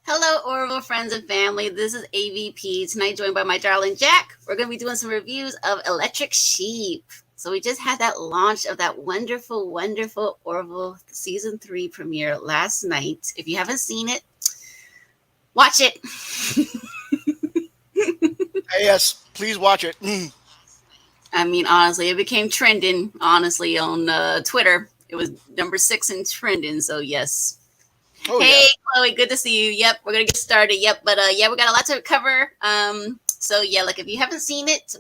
Hello, Orville friends and family. This is AVP. Tonight, joined by my darling Jack. We're going to be doing some reviews of Electric Sheep. So we just had that launch of that wonderful, wonderful Orville season 3 premiere last night. If you haven't seen it, watch it. Yes, please watch it. I mean, honestly, it became trending, honestly, on Twitter. It was number 6 in trending. So yes. Oh, hey, yeah. Chloe, good to see you. Yep, we're gonna get started. Yep, but yeah, we got a lot to cover. So yeah, like if you haven't seen it,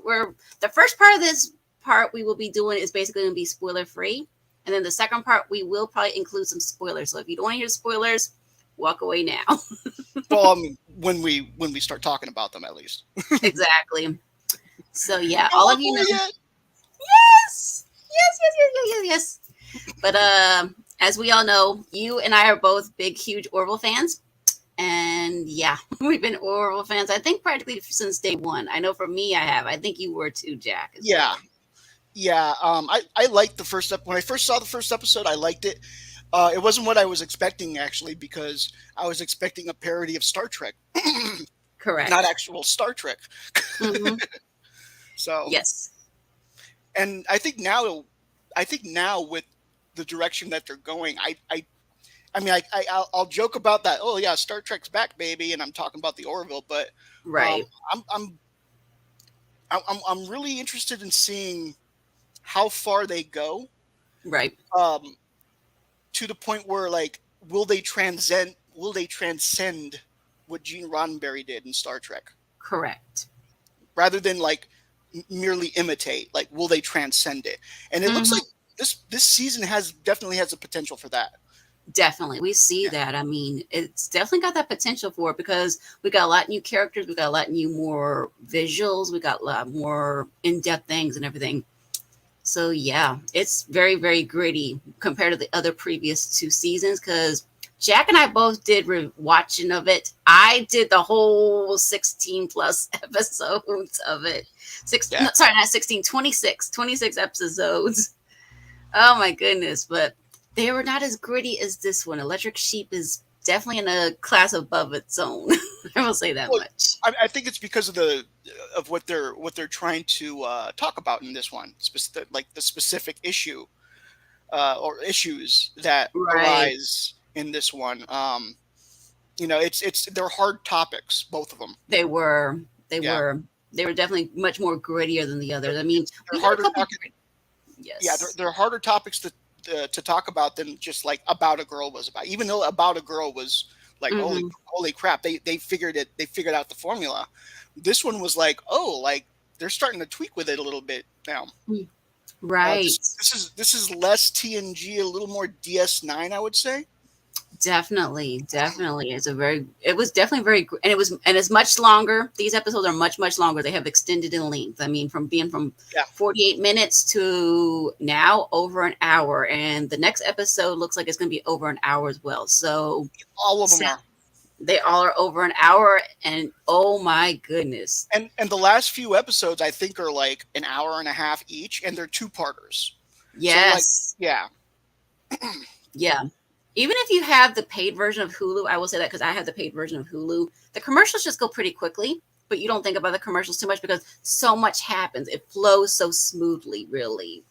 the first part of this part we will be doing is basically gonna be spoiler free, and then the second part we will probably include some spoilers. So if you don't want to hear spoilers, walk away now. Well, when we start talking about them, at least. Exactly. So yeah, all of you know. Yet. Yes. But as we all know, you and I are both big, huge Orville fans. And yeah, we've been Orville fans, I think, practically since day one. I know for me, I have. I think you were too, Jack. Yeah. Well. Yeah. I liked the first episode. When I first saw the first episode, I liked it. It wasn't what I was expecting, actually, because I was expecting a parody of Star Trek. Correct. Not actual Star Trek. Mm-hmm. So. Yes. And I think now with the direction that they're going, I'll joke about that. Oh yeah, Star Trek's back, baby, and I'm talking about the Orville. But right, I'm really interested in seeing how far they go. Right. To the point where, like, will they transcend what Gene Roddenberry did in Star Trek? Correct. Rather than like merely imitate, like, will they transcend it? And it looks like this season definitely has the potential for that. Definitely. We see that. I mean, it's definitely got that potential for it because we got a lot of new characters. We got a lot new more visuals. We got a lot more in-depth things and everything. So yeah, it's very, very gritty compared to the other previous 2 seasons because Jack and I both did watching of it. I did the whole 16 plus episodes of it. 26 episodes. Oh my goodness. But they were not as gritty as this one. Electric Sheep is definitely in a class above its own. I will say that much. I think it's because of what they're trying to talk about in this one, like the specific issue or issues that arise in this one. They're hard topics, both of them. They were definitely much more grittier than the others. I mean, they're harder they're harder topics to talk about than just like About a Girl was about. Even though About a Girl was like, holy crap, they figured out the formula. This one was like, they're starting to tweak with it a little bit now. Right. This is less TNG, a little more DS9, I would say. Definitely. It was definitely very, and it's much longer. These episodes are much longer. They have extended in length. I mean, from 48 minutes to now over an hour. And the next episode looks like it's going to be over an hour as well. So all of them are. They all are over an hour, and oh my goodness. And the last few episodes, I think, are like an hour and a half each, and they're 2-parters. Yes. So, like, yeah. Yeah. Even if you have the paid version of Hulu, I will say that because I have the paid version of Hulu, the commercials just go pretty quickly, but you don't think about the commercials too much because so much happens. It flows so smoothly, really.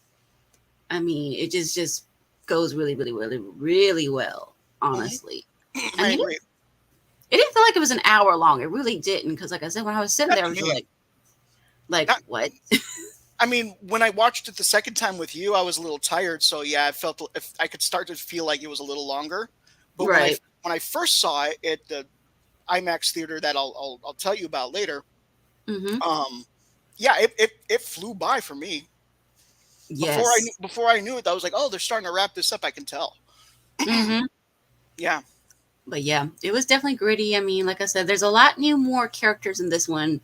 I mean, it just goes really, really, really, really well, Hmm. honestly. I And agree. it didn't feel like it was an hour long. It really didn't, because like I said, when I was sitting Not there, I to was just me. like Not. what? I mean, when I watched it the second time with you, I was a little tired. So yeah, I felt if I could start to feel like it was a little longer. But Right. when I first saw it at the IMAX theater that I'll tell you about later, Mm-hmm. um, yeah, it flew by for me. Yes. Before I knew it, I was like, oh, they're starting to wrap this up. I can tell. Mm-hmm. Yeah. But yeah, it was definitely gritty. I mean, like I said, there's a lot new more characters in this one.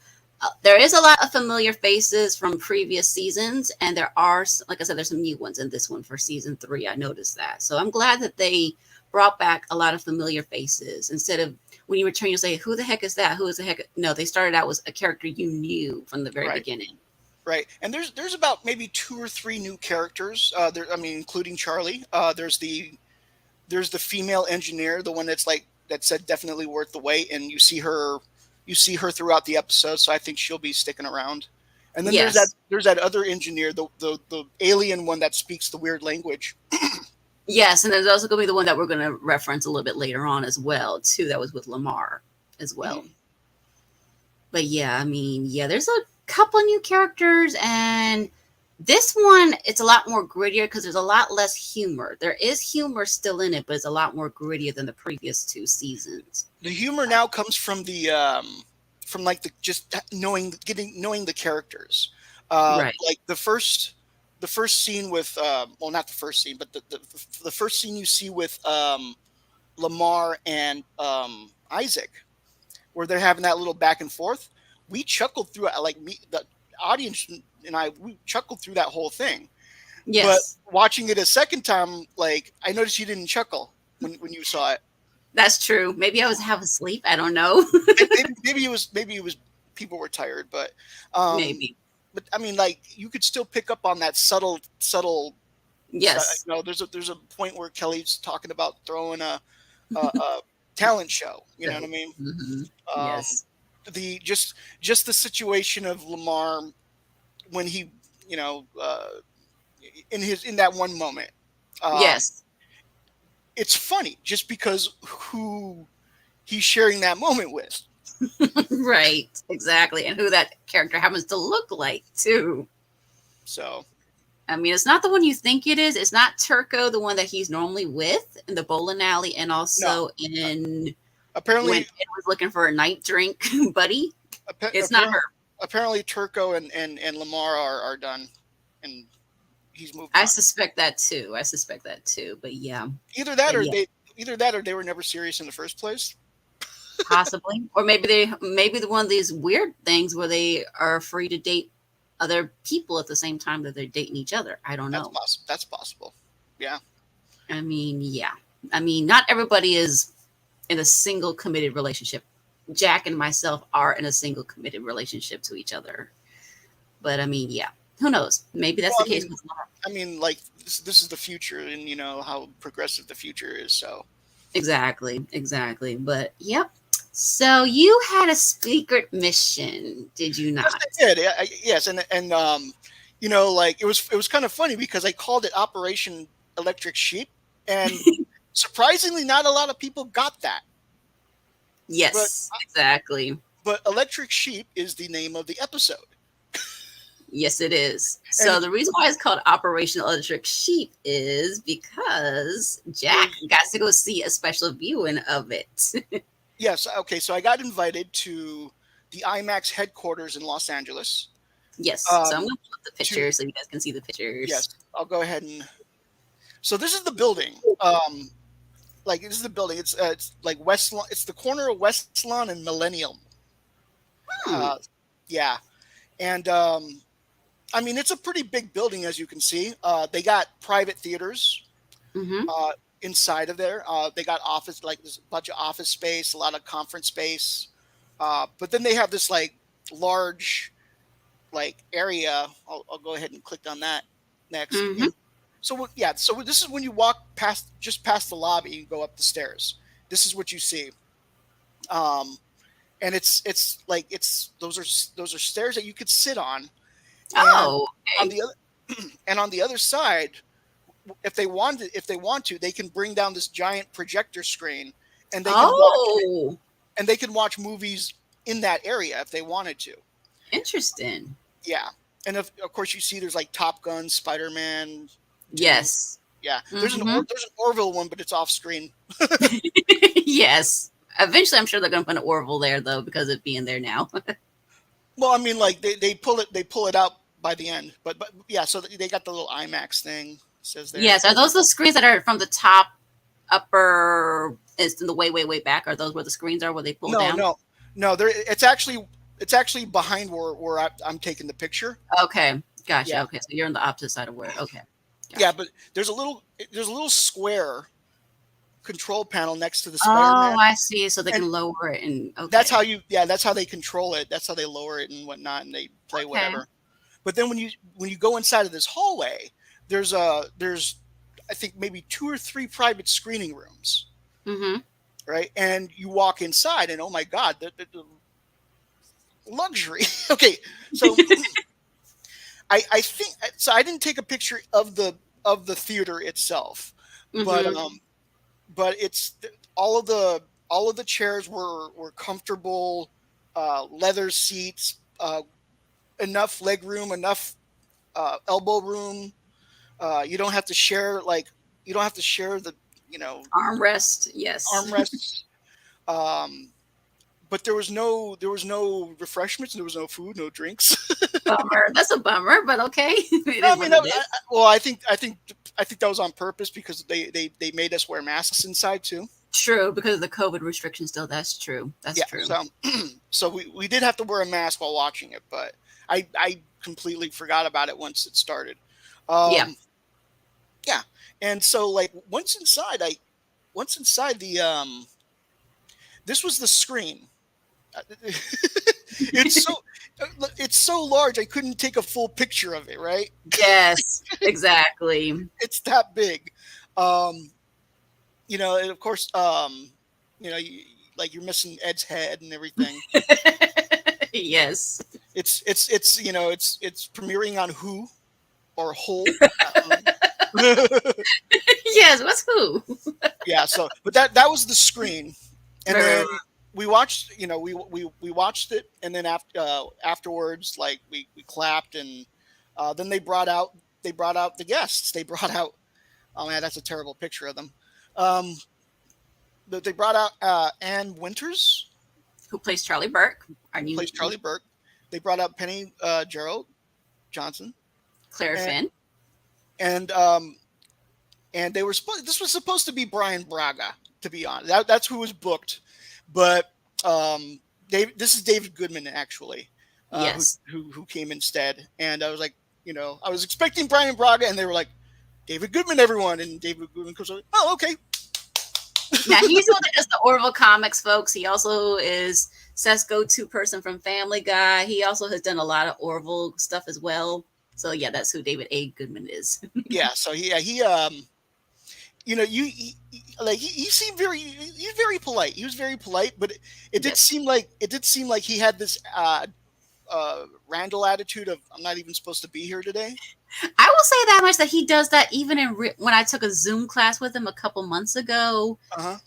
There is a lot of familiar faces from previous seasons, and there are, like I said, there's some new ones in this one for season 3. I noticed that, so I'm glad that they brought back a lot of familiar faces instead of when you return, you say, "Who the heck is that? Who is the heck?" No, they started out with a character you knew from the very Right. beginning. Right. And there's about maybe two or three new characters. There, I mean, including Charlie. There's the female engineer, the one that's like that said definitely worth the wait, and you see her throughout the episode, so I think she'll be sticking around. And then Yes, there's that other engineer, the alien one that speaks the weird language. yes, and there's also going to be the one that we're going to reference a little bit later on as well, too. That was with Lamar as well. Mhm. But yeah, I mean, yeah, there's a couple new characters, and this one it's a lot more grittier because there's a lot less humor. There is humor still in it, but it's a lot more grittier than the previous 2 seasons. The humor now comes from like the just knowing the characters. Right. Like the first scene with well, not the first scene, but the first scene you see with Lamar and Isaac, where they're having that little back and forth. We chuckled through it, like me, the audience and I. We chuckled through that whole thing. But Yes, watching it a second time, like I noticed you didn't chuckle when you saw it. that's true. Maybe I was half asleep. I don't know. Maybe it was people were tired, um, Maybe. but I mean, like you could still pick up on that subtle. Yes. You know, there's a point where Kelly's talking about throwing a talent show. You know what I mean? Hmm. Um, Yes. the just the situation of Lamar when he you know in that one moment. Yes. It's funny just because who he's sharing that moment with. Right. Exactly. And who that character happens to look like too. So I mean, it's not the one you think it is. It's not Turco, the one that he's normally with in the bowling alley, and no, also in when apparently Ed was looking for a night drink buddy. It's not apparently her. Turco and Lamar are done, and he's moved I on. suspect that too. I suspect that too. But yeah, Either that but or yeah, they were never serious in the first place. possibly, or maybe the one of these weird things where they are free to date other people at the same time that they're dating each other. I don't That's know. possible. That's possible. Yeah. I mean, yeah. I mean, not everybody is in a single committed relationship. Jack and myself are in a single committed relationship to each other. But I mean, yeah, who knows? Maybe that's Well, the case with Mark. I mean, like this is the future, and you know how progressive the future is. So Exactly, exactly. But yep. So you had a secret mission, did you yes, not? I did. Yes, and you know, like it was kind of funny because I called it Operation Electric Sheep, and surprisingly, not a lot of people got that. But Yes, exactly. Electric Sheep is the name of the episode, Yes, it is. and So the reason why it's called Operation Electric Sheep is because Jack there's got to go see a special viewing of it. yes, okay. So I got invited to the IMAX headquarters in Los Angeles. Yes. So I'm Um, going to put up the to pictures so you guys can see the yes, pictures. I'll go ahead and so this is the building. Like this is the building. It's like West. It's the corner of West Lawn and Millennium. Hmm. Uh, yeah, and I mean it's a pretty big building as you can see. They got private theaters Mm-hmm. inside of there. They got office like there's a bunch of office space, a lot of conference space. But then they have this like large like area. I'll go ahead and click on that next. Mm-hmm. yeah, so this is when you walk just past the lobby and go up the stairs. This is what you see. Um, and those are stairs that you could sit on, and Oh, on okay. the other and on the other side, if they want to, they can bring down this giant projector screen, and Oh, they can watch movies in that area if they wanted to. interesting. Yeah, and of course you see there's like Top Gun, Spider Man, Dune. Yes. Yeah, Hmm. there's an Orville one, but it's off screen. Yes. Eventually, I'm sure they're going to put an Orville there, though, because of being there now. Well, I mean, like they pull it out by the end, but yeah, so they got the little IMAX thing says there. Yes. Are those the screens that are from the top upper? Is in the way, way, way back? Are those where the screens are where they pull No, down? no, no. There, it's actually behind where I'm taking the picture. Okay. Gotcha. Yeah, Okay. So you're on the opposite side of where. Okay. yeah, Gotcha. but there's a little square control panel next to the Spider Oh, Man, I see. So they and can lower it and okay. that's how they control it. That's how they lower it and whatnot, and they play Okay. whatever. But then when you go inside of this hallway, there's I think maybe two or three private screening rooms, Mm-hmm. right? And you walk inside, and oh my god, the luxury. Okay, so I think so. I didn't take a picture of the theater itself, but Mm-hmm. but it's all of the chairs were comfortable, leather seats, enough leg room, enough elbow room. You don't have to share you don't have to share the you know Armrest. Yes. armrests. Um, but there was no refreshments, there was no food, no drinks. Bummer. That's a bummer, but okay. It I is mean, what it is. well, I think that was on purpose because they made us wear masks inside too. True, because of the COVID restrictions still. That's true. That's Yeah, true. so so we did have to wear a mask while watching it, but I completely forgot about it once it started. Yeah. Um, yeah, and so like once inside the this was the screen. it's so it's so large I couldn't take a full picture of it. Right, Yes, exactly. it's that big. Um, and of course, you know, you, like you're missing Ed's head and everything. Yes. It's premiering on Who or Whole. Yes, what's who? Yeah, so but that was the screen, and Right, right, then right. we watched we watched it, and then afterwards like we clapped, and then they brought out the guests. They brought out, oh man, that's a terrible picture of them. Um, they brought out Ann Winters, Who plays Charlie Burke? Our who new plays Charlie Burke. They brought out Penny Gerald Johnson, Claire and Finn. and they were this was supposed to be Brian Braga, to be honest. That's who was booked, but this is David Goodman actually, Yes. who came instead. And I was like, I was expecting Brian Braga, and they were like, David Goodman, everyone, and David Goodman goes like, oh, okay. Now he's the one that does the Orville comics, folks. He also is Seth's go-to person from Family Guy. He also has done a lot of Orville stuff as well. So yeah, that's who David A. Goodman is. Yeah, so he like he seemed he's very polite. He was very polite, but Yes. it did seem like he had this Randall attitude of, I'm not even supposed to be here today. I will say that much that he does that even when I took a Zoom class with him a couple months ago, Uh-huh.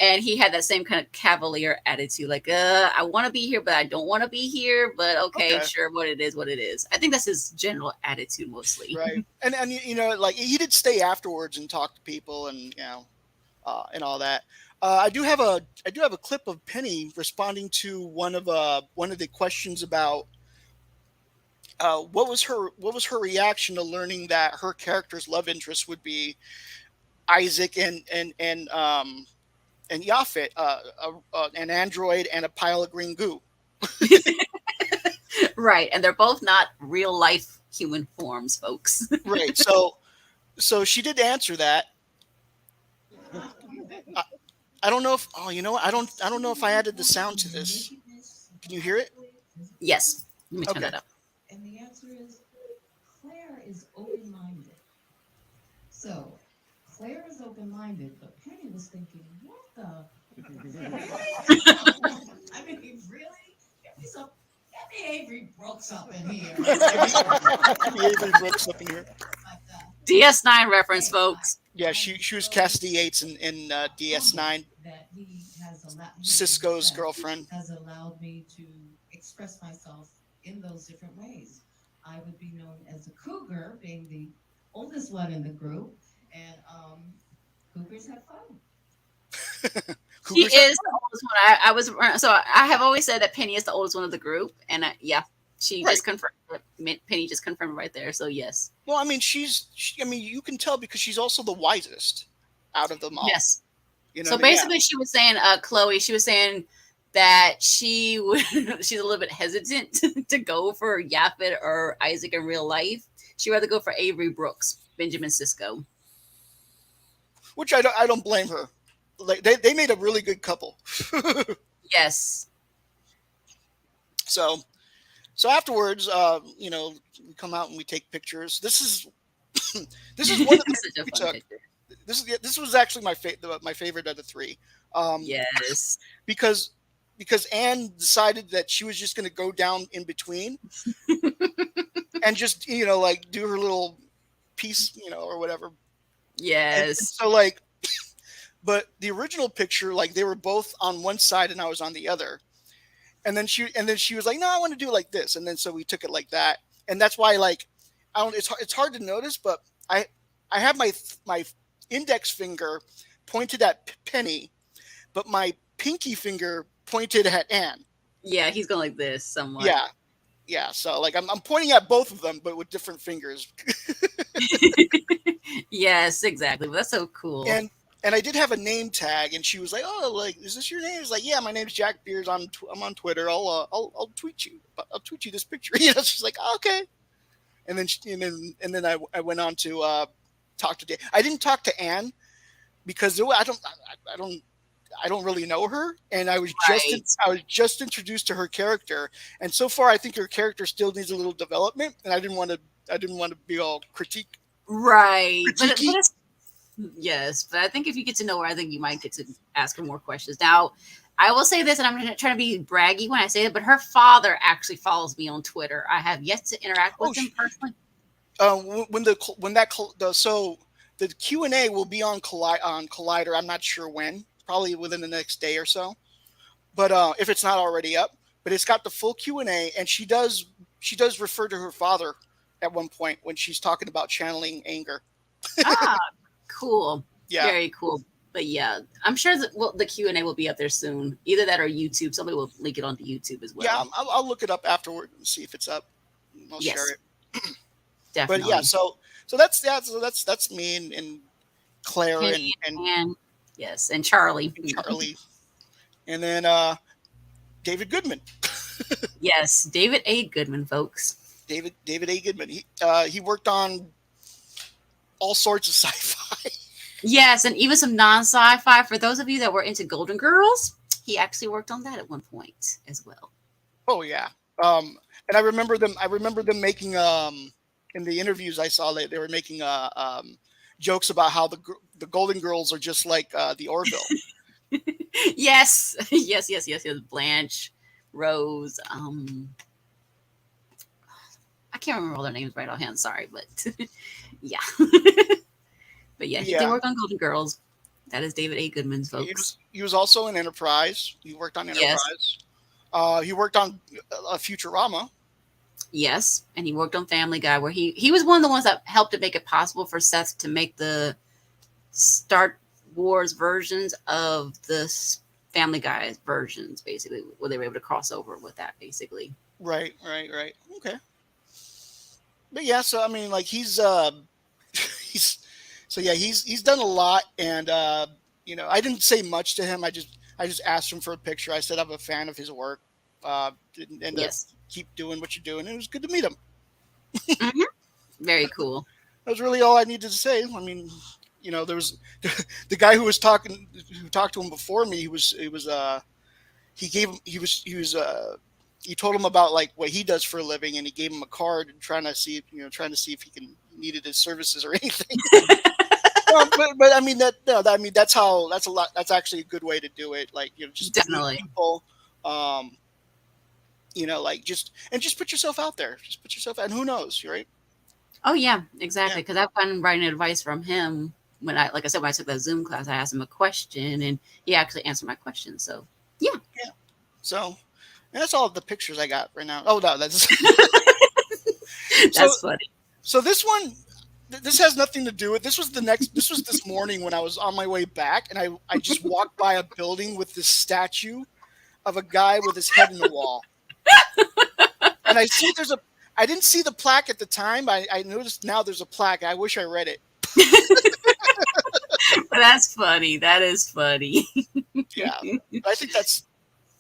and he had that same kind of cavalier attitude, like, I want to be here, but I don't want to be here. But okay, Okay. sure, what it is, what it is. I think that's his general attitude mostly. Right. And like he did stay afterwards and talk to people, and and all that. I do have a clip of Penny responding to one of the questions about what was her reaction to learning that her character's love interest would be Isaac and Yaphet, an android and a pile of green goo. Right, and they're both not real life human forms, folks. Right. So she did answer that. I, I don't know if, oh, you know what? I don't know if I added the sound to this. Can you hear it? Yes, let me turn Okay. that up. So Claire is open-minded, but Penny was thinking, "What the? Really? I mean, really? Get me some. Get me Avery Brooks up in here." Get me Avery Brooks up in here. But DS9 reference, hey, folks. Yeah, I am she was so Cassidy Yates in humbled DS9, that he, as he Cisco's said, girlfriend. has allowed me to express myself in those different ways. I would be known as a cougar, being the oldest one in the group, and cougars have fun. She Cougars have is the oldest one. I was so I have always said that Penny is the oldest one of the group, and yeah, she right. just confirmed it. Penny just confirmed right there. So yes, Well, I mean, I mean, you can tell because she's also the wisest out of them all. yes. You know So what I mean? Yeah. basically, she was saying, Chloe, she was saying that she would, she's a little bit hesitant to go for Yaphet or Isaac in real life. She'd rather go for Avery Brooks, Benjamin Sisko. Which I don't blame her. Like they made a really good couple. Yes. So so afterwards, we come out and we take pictures. This is this is one of the Such a we fun took. picture. This was actually my favorite of the three, um, Yes. because Anne decided that she was just going to go down in between and just like do her little piece, or whatever. And Yes. so like, but the original picture, like they were both on one side and I was on the other, and then she was like, no, I want to do it like this, and then so we took it like that, and that's why like I don't. It's hard to notice, but I have my index finger pointed at Penny, but my pinky finger pointed at Anne. Yeah, he's going like this somewhat. Yeah, yeah. So like I'm pointing at both of them, but with different fingers. Yes, exactly. But that's so cool. And I did have a name tag, and she was like, "Oh, like, is this your name?" It's like, "Yeah, my name's Jack Beers. I'm on Twitter. I'll tweet you. I'll tweet you this picture." She's like, oh, "Okay." And then I went on to talk to Dave. I didn't talk to Anne because I don't really know her, and Right. I was just introduced to her character, and so far I think her character still needs a little development, and I didn't want to be all Right. But critiquey. it's, yes, but I think if you get to know her, I think you might get to ask her more questions. Now, I will say this, and I'm trying to be braggy when I say it, but her father actually follows me on Twitter. I have yet to interact Oh, with him personally. when that so the Q&A will be on Collider. I'm not sure when, probably within the next day or so. But if it's not already up, but it's got the full Q&A, and she does refer to her father at one point when she's talking about channeling anger. Ah, cool. Yeah. Very cool. But yeah, I'm sure that the Q&A will be up there soon. Either that or YouTube. Somebody will link it onto YouTube as Yeah, well. I'll look it up afterward and see if it's up. I'll share Yes, it. But yeah, definitely. that's me and Claire Penny and yes, and Charlie. and Charlie, and then David Goodman. Yes, David A. Goodman, folks. David A. Goodman. He worked on all sorts of sci-fi. Yes, and even some non-sci-fi. For those of you that were into Golden Girls, he actually worked on that at one point as well. Oh yeah. And I remember them making in the interviews I saw they were making jokes about how the Golden Girls are just like the Orville. Yes, yes. Blanche, Rose. I can't remember all their names right offhand. Sorry, but yeah, but yeah, he did Yeah. work on Golden Girls. That is David A. Goodman's folks. He was also in Enterprise. He worked on Yes, Enterprise. He worked on Futurama. yes, and he worked on Family Guy, where he was one of the ones that helped to make it possible for Seth to make the Star Wars versions of the Family Guy versions, basically, where they were able to cross over with that, basically. Right. Okay. But yeah, so I mean, like he's so yeah, he's done a lot, and I didn't say much to him. I just asked him for a picture. I said I'm a fan of his work. And Yes. keep doing what you're doing. And it was good to meet him. Hmm. Very cool. That was really all I needed to say. I mean, there was the guy who talked to him before me. He gave him he told him about like what he does for a living, and he gave him a card and trying to see if he needed his services or anything. Well, but I mean that. No, I mean that's how. That's a lot. That's actually a good way to do it. Like just to meet Definitely. people. Um, like just put yourself out there. Just put yourself, and who knows, right? Oh yeah, Yeah, exactly. Because I've gotten writing advice from him when I, like I said, when I took that Zoom class, I asked him a question and he actually answered my question. So yeah, yeah. So, and that's all the pictures I got right now. Oh no, that's so. that's funny. So this one, this has nothing to do with. This was the next. This was this morning when I was on my way back, and I just walked by a building with this statue of a guy with his head in the wall, and I see there's a. I didn't see the plaque at the time. I noticed now there's a plaque. I wish I read it. That's funny. That is funny. Yeah, but I think that's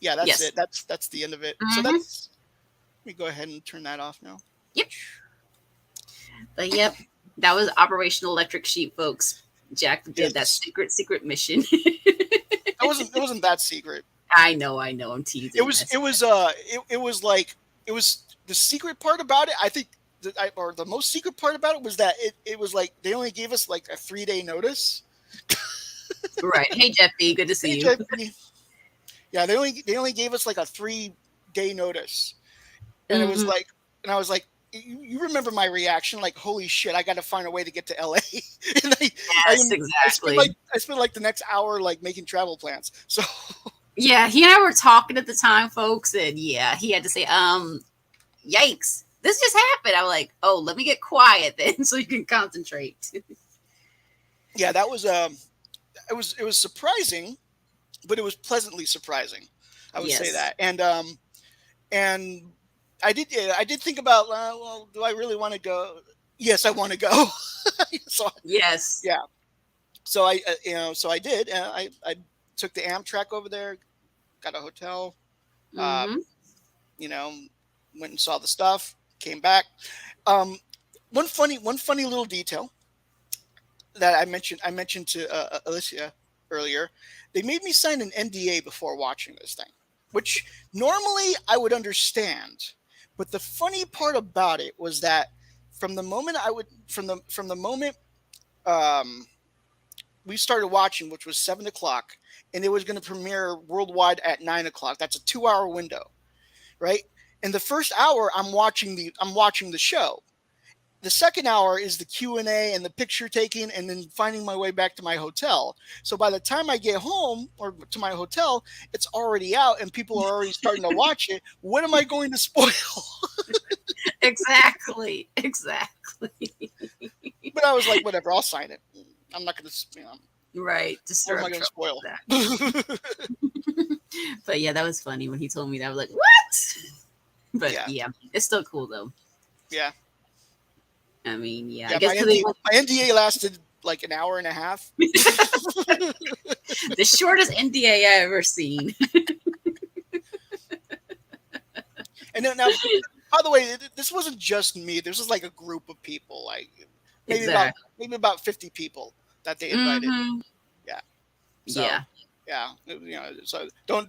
that's Yes. it. That's the end of it. So Hmm. that's. Let me go ahead and turn that off now. Yep. But yep, that was Operational Electric Sheep, folks. Jack did that Yes, secret mission. it wasn't that secret. I know. I know. I'm It teasing. was it was it was like it was the secret part about it. I think or the most secret part about it was that it was like they only gave us like a 3 day notice. Right. Hey, Jeffy. Good to Hey see you. JP. Yeah, they only gave us like a 3 day notice, and it was Hmm. like, and I was like, you remember my reaction? Like, holy shit, I got to find a way to get to LA, and I Yes, exactly. I spent like the next hour like making travel plans. So Yeah, he and I were talking at the time, folks, and yeah, he had to say, yikes, this just happened. I'm like, oh, let me get quiet then so you can concentrate. yeah, that was it was surprising, but it was pleasantly surprising. I would say Yes. that, and I did think about well, do I really want to go? Yes, I want to go. So Yes. yeah, so I so I did. I took the Amtrak over there, got a hotel. Uh, Hmm. you know, went and saw the stuff, came back. Um, one funny little detail that I mentioned to Alicia earlier. They made me sign an NDA before watching this thing, which normally I would understand. But the funny part about it was that from the moment um, we started watching, which was 7 o'clock, and it was going to premiere worldwide at 9 o'clock. That's a 2 hour window, right? In the first hour, I'm watching the show. The second hour is the Q&A and the picture taking and then finding my way back to my hotel. So by the time I get home or to my hotel, it's already out and people are already starting to watch it. What am I going to spoil? Exactly. Exactly. But I was like, whatever, I'll sign it. I'm not going to, Right. To what stir am I up going to trouble. spoil? Exactly. But yeah, that was funny when he told me that. I was like, what? But Yeah. yeah, it's still cool though. Yeah. I mean, yeah, I Yeah. guess because they My NDA lasted like an hour and a half. the shortest NDA I ever seen. And then now, by the way, this wasn't just me. This was like a group of people, like Exactly. maybe about 50 people that they invited. Hmm. Yeah. So Yeah. yeah, so don't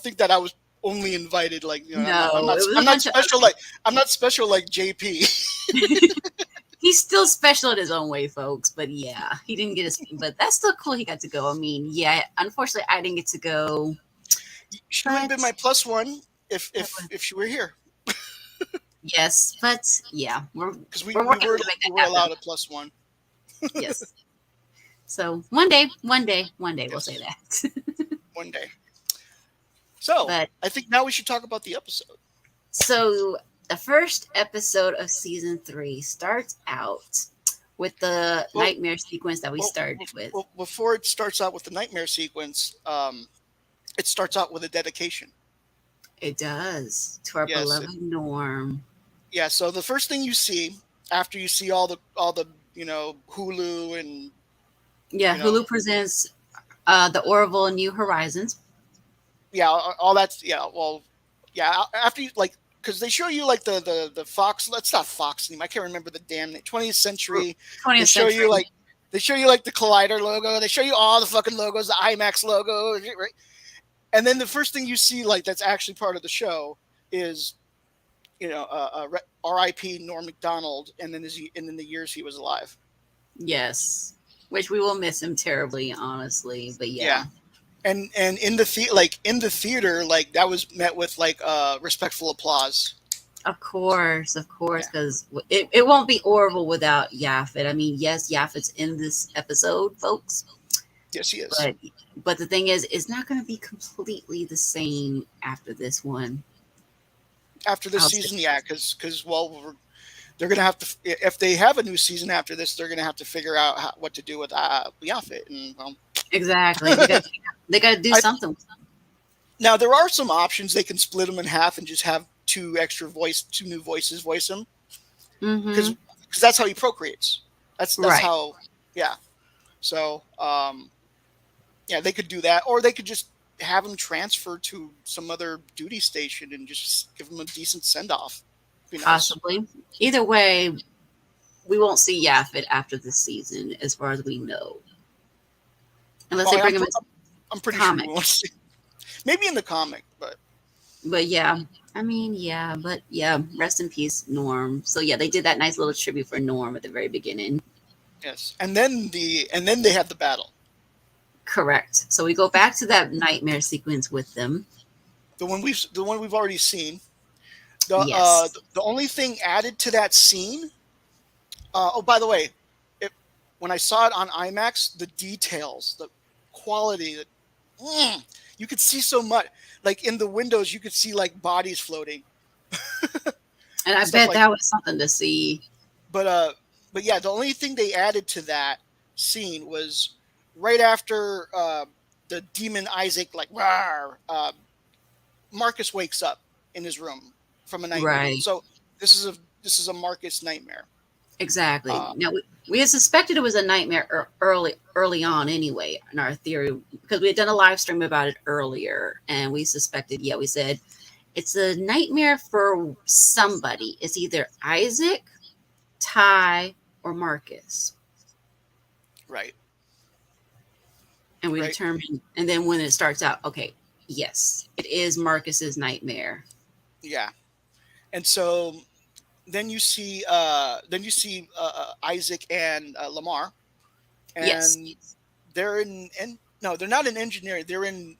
think that I was only invited. Like No, it was I'm a not bunch of other special. Like people. I'm not special like JP. He's still special in his own way, folks. But yeah, he didn't get his. But that's still cool. He got to go. I mean, yeah. Unfortunately, I didn't get to go. She would have been But my plus one that was, if she were here, yes. But yeah, because we're working to make we that were happen. allowed a plus one Yes. So one day, we'll say yes that. one day. So But I think now we should talk about the episode. so the first episode of season 3 starts out with the Well, nightmare sequence that we well, started with. before it starts out with the nightmare sequence, it starts out with a dedication. It does to our Yes, beloved Norm. yeah. So the first thing you see after you see all the Hulu and Yeah, you know Hulu presents the Orville New Horizons. yeah all that's yeah well yeah after you like because they show you like the Fox. That's not Fox anymore. I can't remember the damn 20th century. They 20th show century. you like the Collider logo. They show you all the fucking logos, the IMAX logo, right? And then the first thing you see like that's actually part of the show is R.I.P. Norm Macdonald, and then the years he was alive. Yes. which we will miss him terribly, honestly. But Yeah. yeah, And in the in the theater, like that was met with like respectful applause. of course, Yeah. because it won't be Orville without Yaphet. I mean, yes, Yaphet's in this episode, folks, Yes, he is. but the thing is, it's not going to be completely the same after this one. After this I'll say season, yeah, because well, they're gonna have to if they have a new season after this, they're gonna have to figure out what to do with Yaphet. And exactly. They got to do I something. now there are some options. They can split them in half and just have two new voices voice him Mm-hmm. because that's how he procreates. That's Right. how, yeah. So yeah, they could do that, or they could just have him transfer to some other duty station and just give him a decent send off. Be nice. Possibly. Either way, we won't see Yaphet after this season, as far as we know, unless Oh, they yeah, bring him into I'm pretty sure we comic. won't see. Maybe in the comic, but But yeah, I mean, yeah, but yeah, rest in peace, Norm. So yeah, they did that nice little tribute for Norm at the very beginning. yes. And then they had the battle. Correct. So we go back to that nightmare sequence with them. The one we've already seen. Yes. The only thing added to that scene. Oh, by the way, it, when I saw it on IMAX, the details, the quality, mm, you could see so much. Like in the windows, you could see like bodies floating And and I stuff bet like. that was something to see. But but yeah, the only thing they added to that scene was right after the demon Isaac like rawr, Marcus wakes up in his room from a nightmare. Right. So this is a Marcus nightmare. Exactly. Uh, Now we had suspected it was a nightmare early on anyway in our theory because we had done a live stream about it earlier and we suspected, yeah, we said it's a nightmare for somebody. It's either Isaac, Ty, or Marcus. right, And we right, determined, and then when it starts out, okay, yes, it is Marcus's nightmare. yeah. And so then you see Isaac and Lamar, Yes, and they're in and no, they're not in engineering. They're in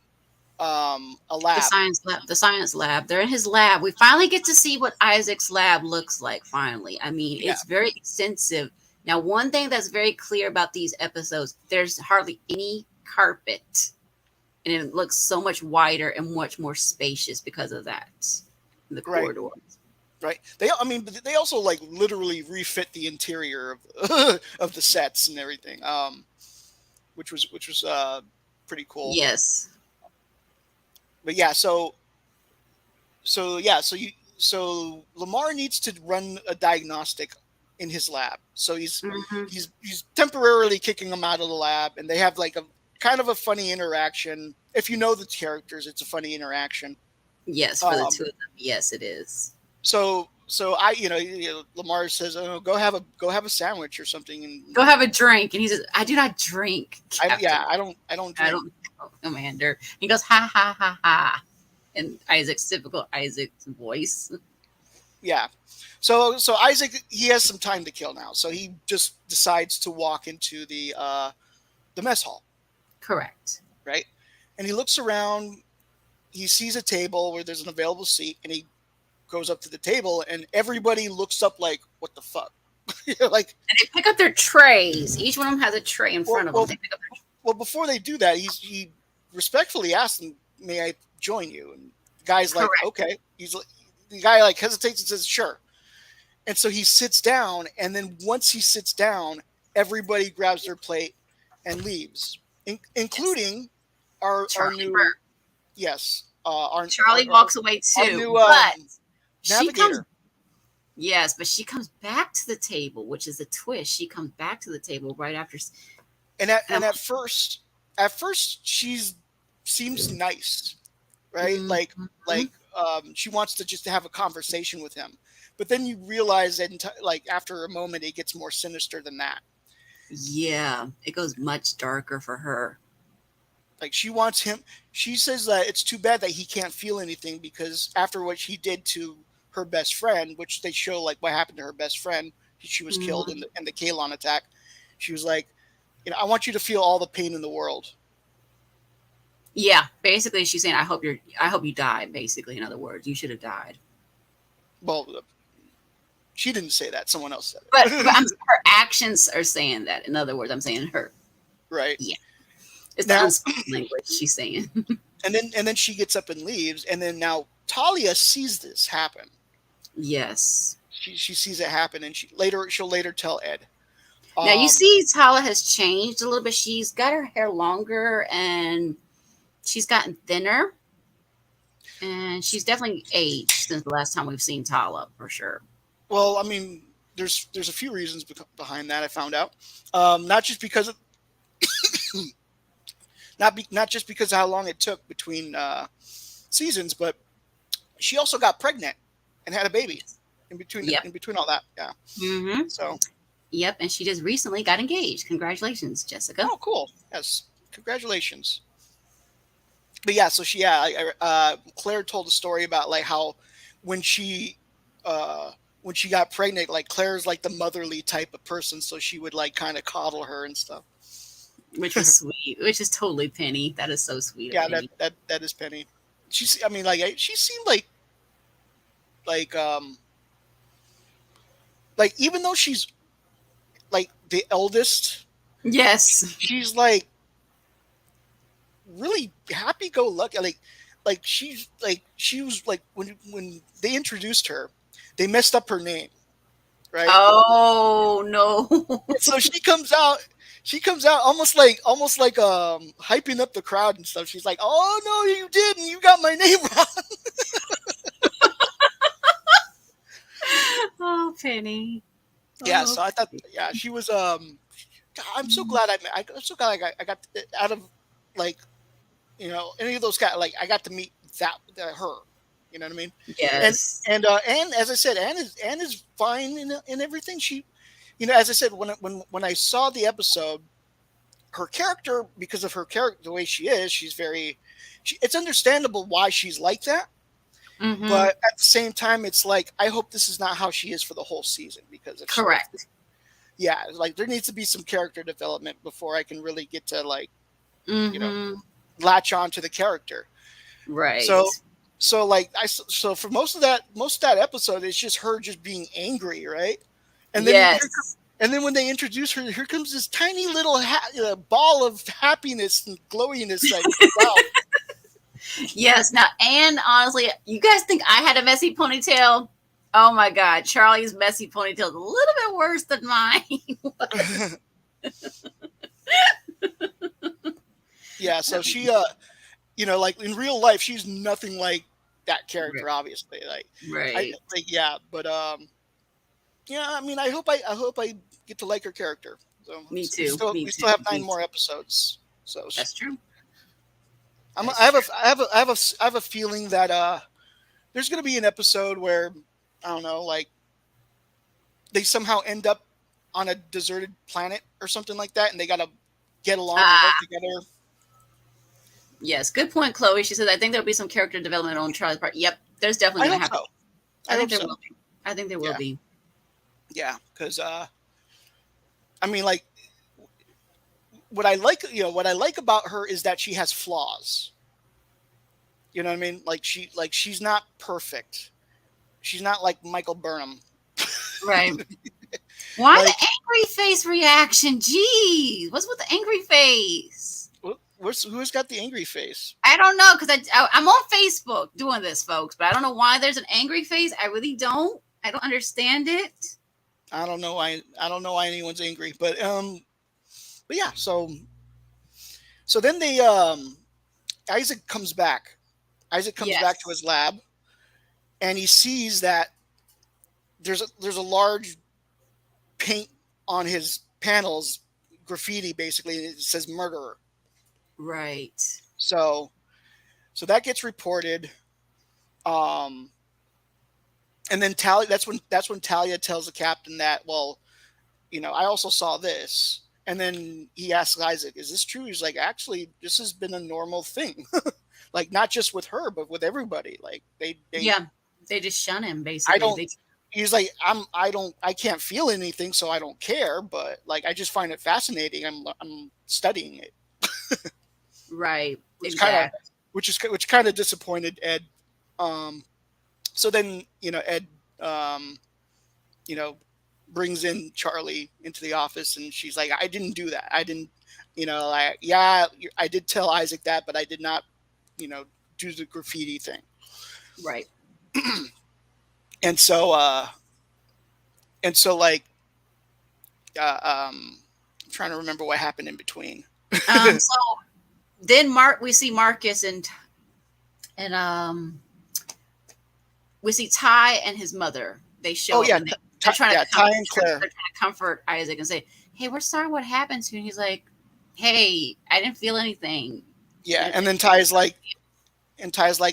a the lab. science lab. The science lab. They're in his lab. We finally get to see what Isaac's lab looks like. Finally, I mean, Yeah, it's very extensive. Now, one thing that's very clear about these episodes, there's hardly any carpet, and it looks so much wider and much more spacious because of that. The right, corridor. right. I mean, but they also like literally refit the interior of of the sets and everything, which was pretty cool. Yes. But yeah, so you so Lamar needs to run a diagnostic in his lab. So Hmm. he's temporarily kicking him out of the lab, and they have like a kind of a funny interaction. If you know the characters, it's a funny interaction. Yes, for the Um, two of them. Yes, it is. so Lamar says, "Oh, go have a sandwich or something," and Go have a drink. And he says, I do not drink, Captain. I don't I drink. don't know, Commander. He goes, ha ha ha ha. In Isaac's typical Isaac's voice. Yeah. So Isaac he has some time to kill now, so he just decides to walk into the mess hall, Correct. right? And he looks around. He sees a table where there's an available seat, and he goes up to the table, and everybody looks up like, "What the fuck?" Like, And they pick up their trays. Each one of them has a tray in well, front of them. well, They pick up their well. Before they do that, he respectfully asks them, "May I join you?" And the guy's like, correct. "Okay." The guy like hesitates and says, "Sure." And so he sits down, and then once he sits down, everybody grabs their plate and leaves, Yes. including our Charlie new, Burke. yes, Charlie walks away our too. new But she comes navigator. yes, but she comes back to the table, which is a twist. She comes back to the table right after and And at first she's seems nice, right? Mhm. Like she wants to just have a conversation with him, but then you realize that like after a moment it gets more sinister than that. Yeah, it goes much darker for her. Like she wants him. She says that it's too bad that he can't feel anything because after what she did to her best friend, which they show like what happened to her best friend, she was killed Mhm. in the Kalon attack. She was like, I want you to feel all the pain in the world. Yeah, basically, she's saying, I hope you die." Basically, in other words, you should have died. Well, she didn't say that. Someone else said But it. her actions are saying that. In other words, I'm saying her. Right. Yeah, it's the Now, unspoken language she's saying. and then she gets up and leaves, and then now Talia sees this happen. Yes. She sees it happen, and she'll later tell Ed. Now you Um, see, Tala has changed a little bit. She's got her hair longer and she's gotten thinner, and she's definitely aged since the last time we've seen Tala for sure. well, I mean, there's a few reasons behind that. I found out, not just because of not just because of how long it took between seasons, but she also got pregnant and had a baby Yep. in between all that. Yeah. Mm-hmm. So, Yep. And she just recently got engaged. Congratulations, Jessica. oh, cool. Yes, congratulations. But yeah, so Claire told a story about like how when she uh when she got pregnant, like Claire's like the motherly type of person, so she would like kind of coddle her and stuff. Which is sweet. Which is totally Penny. That is so sweet of Yeah, that Penny. that that is Penny. I mean, like she seemed like like even though she's like the eldest, Yes. she's like really happy go lucky. Like she was like when they introduced her, they messed up her name, right? Oh no. So she comes out almost like hyping up the crowd and stuff. She's like, "Oh no, you didn't. You got my name wrong." Oh, Penny. Yeah, Oh, so I thought, Penny. yeah, she was. God, I'm so glad I'm so glad I got out of like any of those guys. Like I got to meet her. You know what I mean? And Yes. and as I said, Anne is fine in everything. She, as I said, when I saw the episode, her character, because of her character, the way she is, she's very. It's understandable why she's like that, Mm-hmm. but at the same time, it's like I hope this is not how she is for the whole season, because if Correct. yeah, like there needs to be some character development before I can really get to like you know Mm-hmm. latch on to the character. Right. So so for most of that episode, it's just her just being angry, right? And then Yes. and then when they introduce her, here comes this tiny little ball of happiness and glowiness that comes out. Yes. Now, and honestly, you guys think I had a messy ponytail? Oh my God, Charlie's messy ponytail is a little bit worse than mine. Yeah, so she like in real life, she's nothing like that Right. character, obviously. I Right. like yeah, but yeah, I mean, I hope I get to like her character. So Me we too. still Me we too. still have Me 9 more too. episodes. So That's true. I That's have true. a feeling that there's going to be an episode where I don't know, like they somehow end up on a deserted planet or something like that, and they got to get along and work Ah, together. yes. Good point, Chloe. She says, I think there'll be some character development on Charlie's part. Yep. There's definitely I going to hope have to so. be. I I think hope there so. will be. I think there will Yeah, be. yeah, because I mean, like what I like about her is that she has flaws. You know what I mean? She's not perfect. She's not like Michael Burnham. Right. Why the Like angry face reaction? Jeez. What's with the angry face? who's got the angry face? I don't know because I'm on Facebook doing this, folks, but I don't know why there's an angry face. I really don't. I don't understand it. I don't know why. I don't know why anyone's angry, but yeah. So then Isaac comes back. Isaac comes back to Yes. his lab, and he sees that there's a large paint on his panels, graffiti basically. It says murderer. Right. So that gets reported. Um, and then Talia. That's when Talia tells the captain that, well, I also saw this. And then he asks Isaac, "Is this true?" He's like, "Actually, this has been a normal thing, like not just with her, but with everybody. Like they Yeah. They just shun him I basically. don't They he's like, I can't feel anything, so I don't care, but like I just find it fascinating. I'm studying it, Right. which kind of Exactly. which kind of disappointed Ed. Um, so then Ed, um, you know, brings in Charlie into the office, and she's like, I didn't do that. I didn't, like, yeah, I did tell Isaac that, but I did not, you know, do the graffiti thing. Right. And so, like, I'm trying to remember what happened in between. So then we see Marcus and we see Ty and his mother. They Oh show up yeah, and they're trying to Ty and Claire. they're trying to comfort Isaac and say, "Hey, we're sorry what happened to you." And he's like, "Hey, I didn't feel anything." Yeah, And and then Ty's like,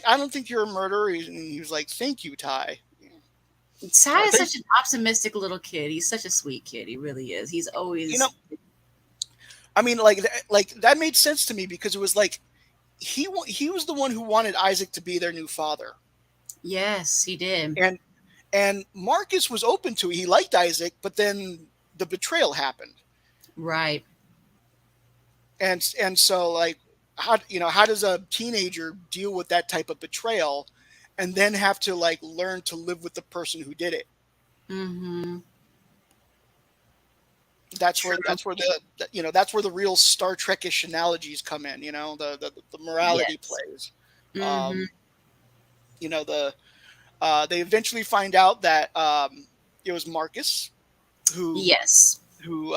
I don't think you're a murderer. And he was like, thank you, Ty. Ty is Thank such an optimistic little kid. He's such a sweet kid. He really is. He's you know. always I mean, like that made sense to me because it was like he was the one who wanted Isaac to be their new father, yes, he did. and Marcus was open to it. He liked Isaac, but then the betrayal happened, Right. and so like how does a teenager deal with that type of betrayal, and then have to like learn to live with the person who did it? Mm-hmm. That's True. where that's where the real Star Trekish analogies come in. The morality Yes. plays. Mm-hmm. Um, the they eventually find out that it was Marcus who Yes. who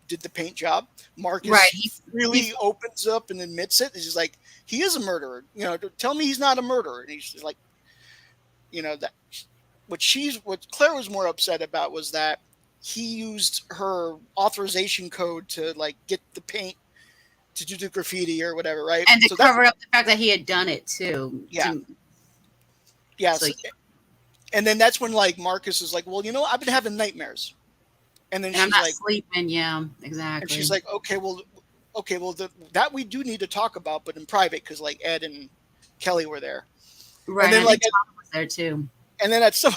did the paint job. Right. Marcus He really opens up and admits it. He's like, he is a murderer. Tell me he's not a murderer. And he's like, that what Claire was more upset about was that he used her authorization code to like get the paint to do the graffiti or whatever, right? and to So that's cover up the fact that he had done it too. yeah, So yes. And then that's when like Marcus is like, well, I've been having nightmares. And then and I'm she's not like, sleeping. Yeah, exactly. okay, well, that we do need to talk about, but in private, because like Ed and Kelly were there. And Right. then I think like, Tom was there too. and then at some,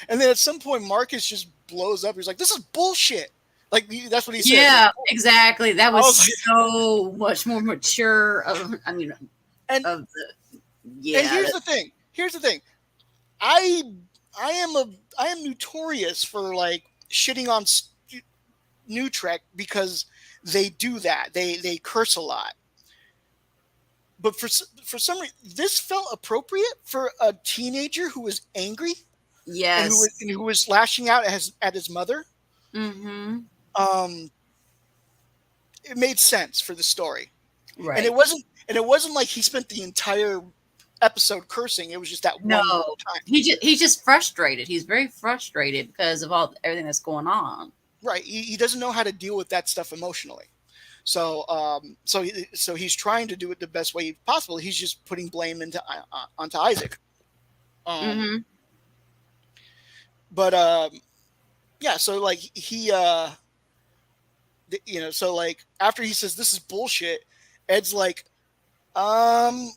and then at some point, Marcus just blows up. He's like, "This is bullshit." Like that's what he says. Like, Yeah, exactly. That I was was like, so much more mature. I mean, and of the and yeah. here's the thing. Here's the thing. I I am notorious for like shitting on New Trek because they do that. They curse a lot. But for some reason, this felt appropriate for a teenager who was angry and Yes. who was lashing out at his mother. Mm-hmm. Um, it made sense for the story, and Right. it wasn't like he spent the entire episode cursing. It was just that one No, little time. he's just frustrated. He's very frustrated because of everything that's going on. Right. He doesn't know how to deal with that stuff emotionally. So he's trying to do it the best way possible. He's just putting blame onto Isaac. Um, Mm-hmm. but yeah. So like so like after he says this is bullshit, Ed's like, I,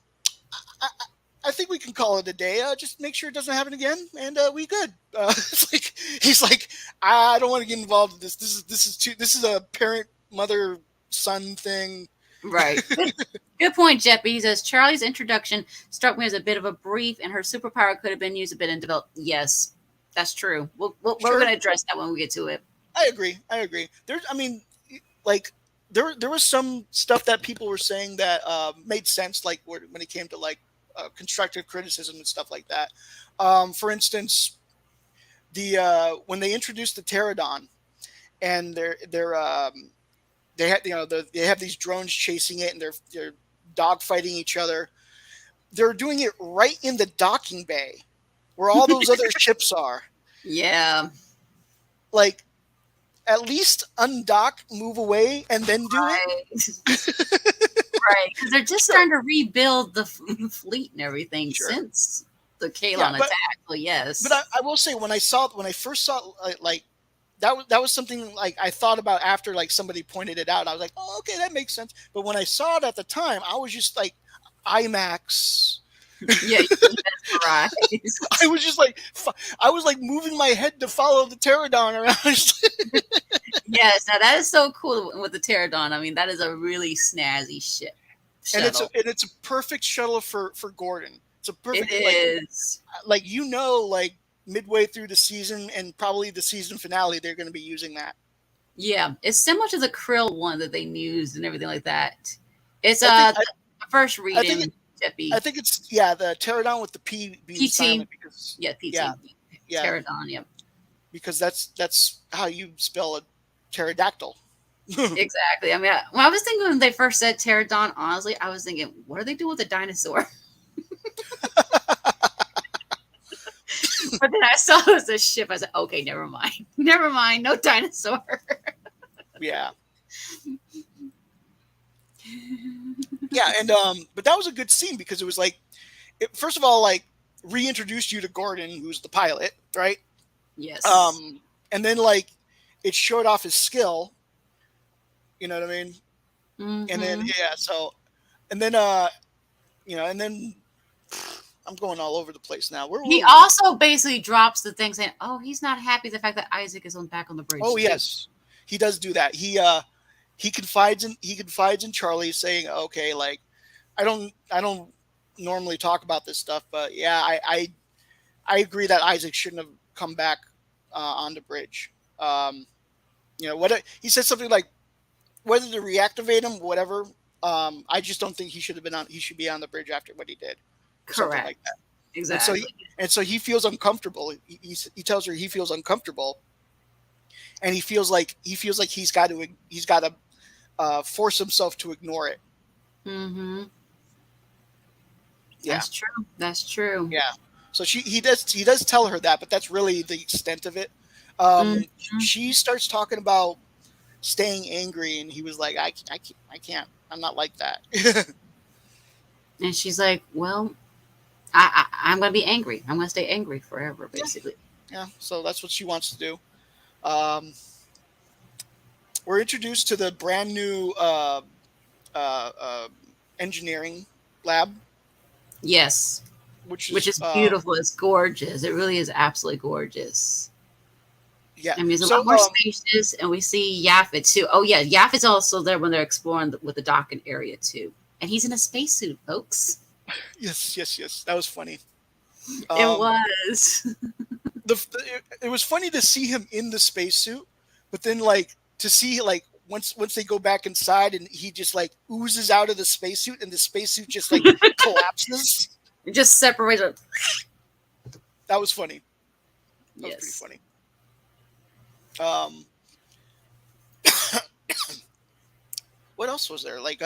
I think we can call it a day. Just make sure it doesn't happen again, and we good. It's like he's like, I don't want to get involved in this. This is a parent mother son thing. Right. Good point, Jeppy. He says Charlie's introduction struck me as a bit of a brief, and her superpower could have been used a bit in development. Yes, that's true. We're Sure. going to address that when we get to it. I agree. I mean, like there was some stuff that people were saying that made sense, like when it came to like constructive criticism and stuff like that. For instance, the when they introduced the pterodon, and they had they have these drones chasing it, and they're dogfighting each other. They're doing it right in the docking bay where all those other ships are. Yeah. Like, at least undock, move away, and then do Right. it. Right. Because they're just starting to rebuild the fleet and everything since the Kalon attack. So yes. But I will say, when I first saw like that was something like I thought about after like somebody pointed it out. I was like, oh, okay, that makes sense. But when I saw it at the time, I was just like, IMAX, Yeah, you mesmerized. I was just like, I was like moving my head to follow the pterodon around. Yes, now that is so cool with the pterodon. I mean, that is a really snazzy And it's a, shuttle. and it's a perfect shuttle for Gordon. It's a It perfect is. like like midway through the season and probably the season finale they're going to be using that. Yeah, it's similar to the krill one that they used and everything like that. It's I think I, the first I think it, reading, I Jeppy. think it's yeah the pterodon with the P being PT. silent because Yeah, yeah PT. yeah Pterodon, yeah. because that's how you spell a pterodactyl. Exactly. I mean, when I was thinking when they first said pterodon, honestly, I was thinking, what are they doing with a dinosaur? But then I saw it was a ship. I said, okay, never mind. Never mind. No dinosaur. Yeah. Yeah, and but that was a good scene because it was like first of all like reintroduced you to Gordon who's the pilot, right? Yes. And then like it showed off his skill, you know what I mean? And then Hmm. yeah, so and then and then I'm going all over the place now. Where He were we? also basically drops the thing saying, oh, he's not happy the fact that Isaac is on back on the Oh bridge, too. yes. He does do that. He confides in Charlie saying, "Okay, like I don't normally talk about this stuff, but yeah, I agree that Isaac shouldn't have come back on the bridge. What he said something like whether to reactivate him, whatever. I just don't think he should have been on. He should be on the bridge after what he did, or something like Correct. that. And so Exactly. he feels uncomfortable. He tells her he feels uncomfortable, and he feels like he's got to force himself to ignore it. Hmm. Yeah, That's true. That's true. yeah. So he does tell her that, but that's really the extent of it. Hmm. She starts talking about staying angry, and he was like, I can't. I'm not like that. And she's like, well, I'm going to be angry. I'm going to stay angry forever, Yeah, basically. yeah. So that's what she wants to do. Um, we're introduced to the brand new uh, uh, engineering lab, Yes. which Which is is beautiful. It's gorgeous. It really is absolutely gorgeous. yeah. I mean, it's a So lot more spacious, and we see Yaphet too. Oh yeah, Yaphet's also there when they're exploring with the docking area too, and he's in a spacesuit, folks. yes, yes, yes. That was funny. It Um, was. it was funny to see him in the spacesuit, but then like to see like once they go back inside and he just like oozes out of the spacesuit and the spacesuit just like collapses. It just separated. That was funny. That was pretty Yes. funny. Um, what else was there? Like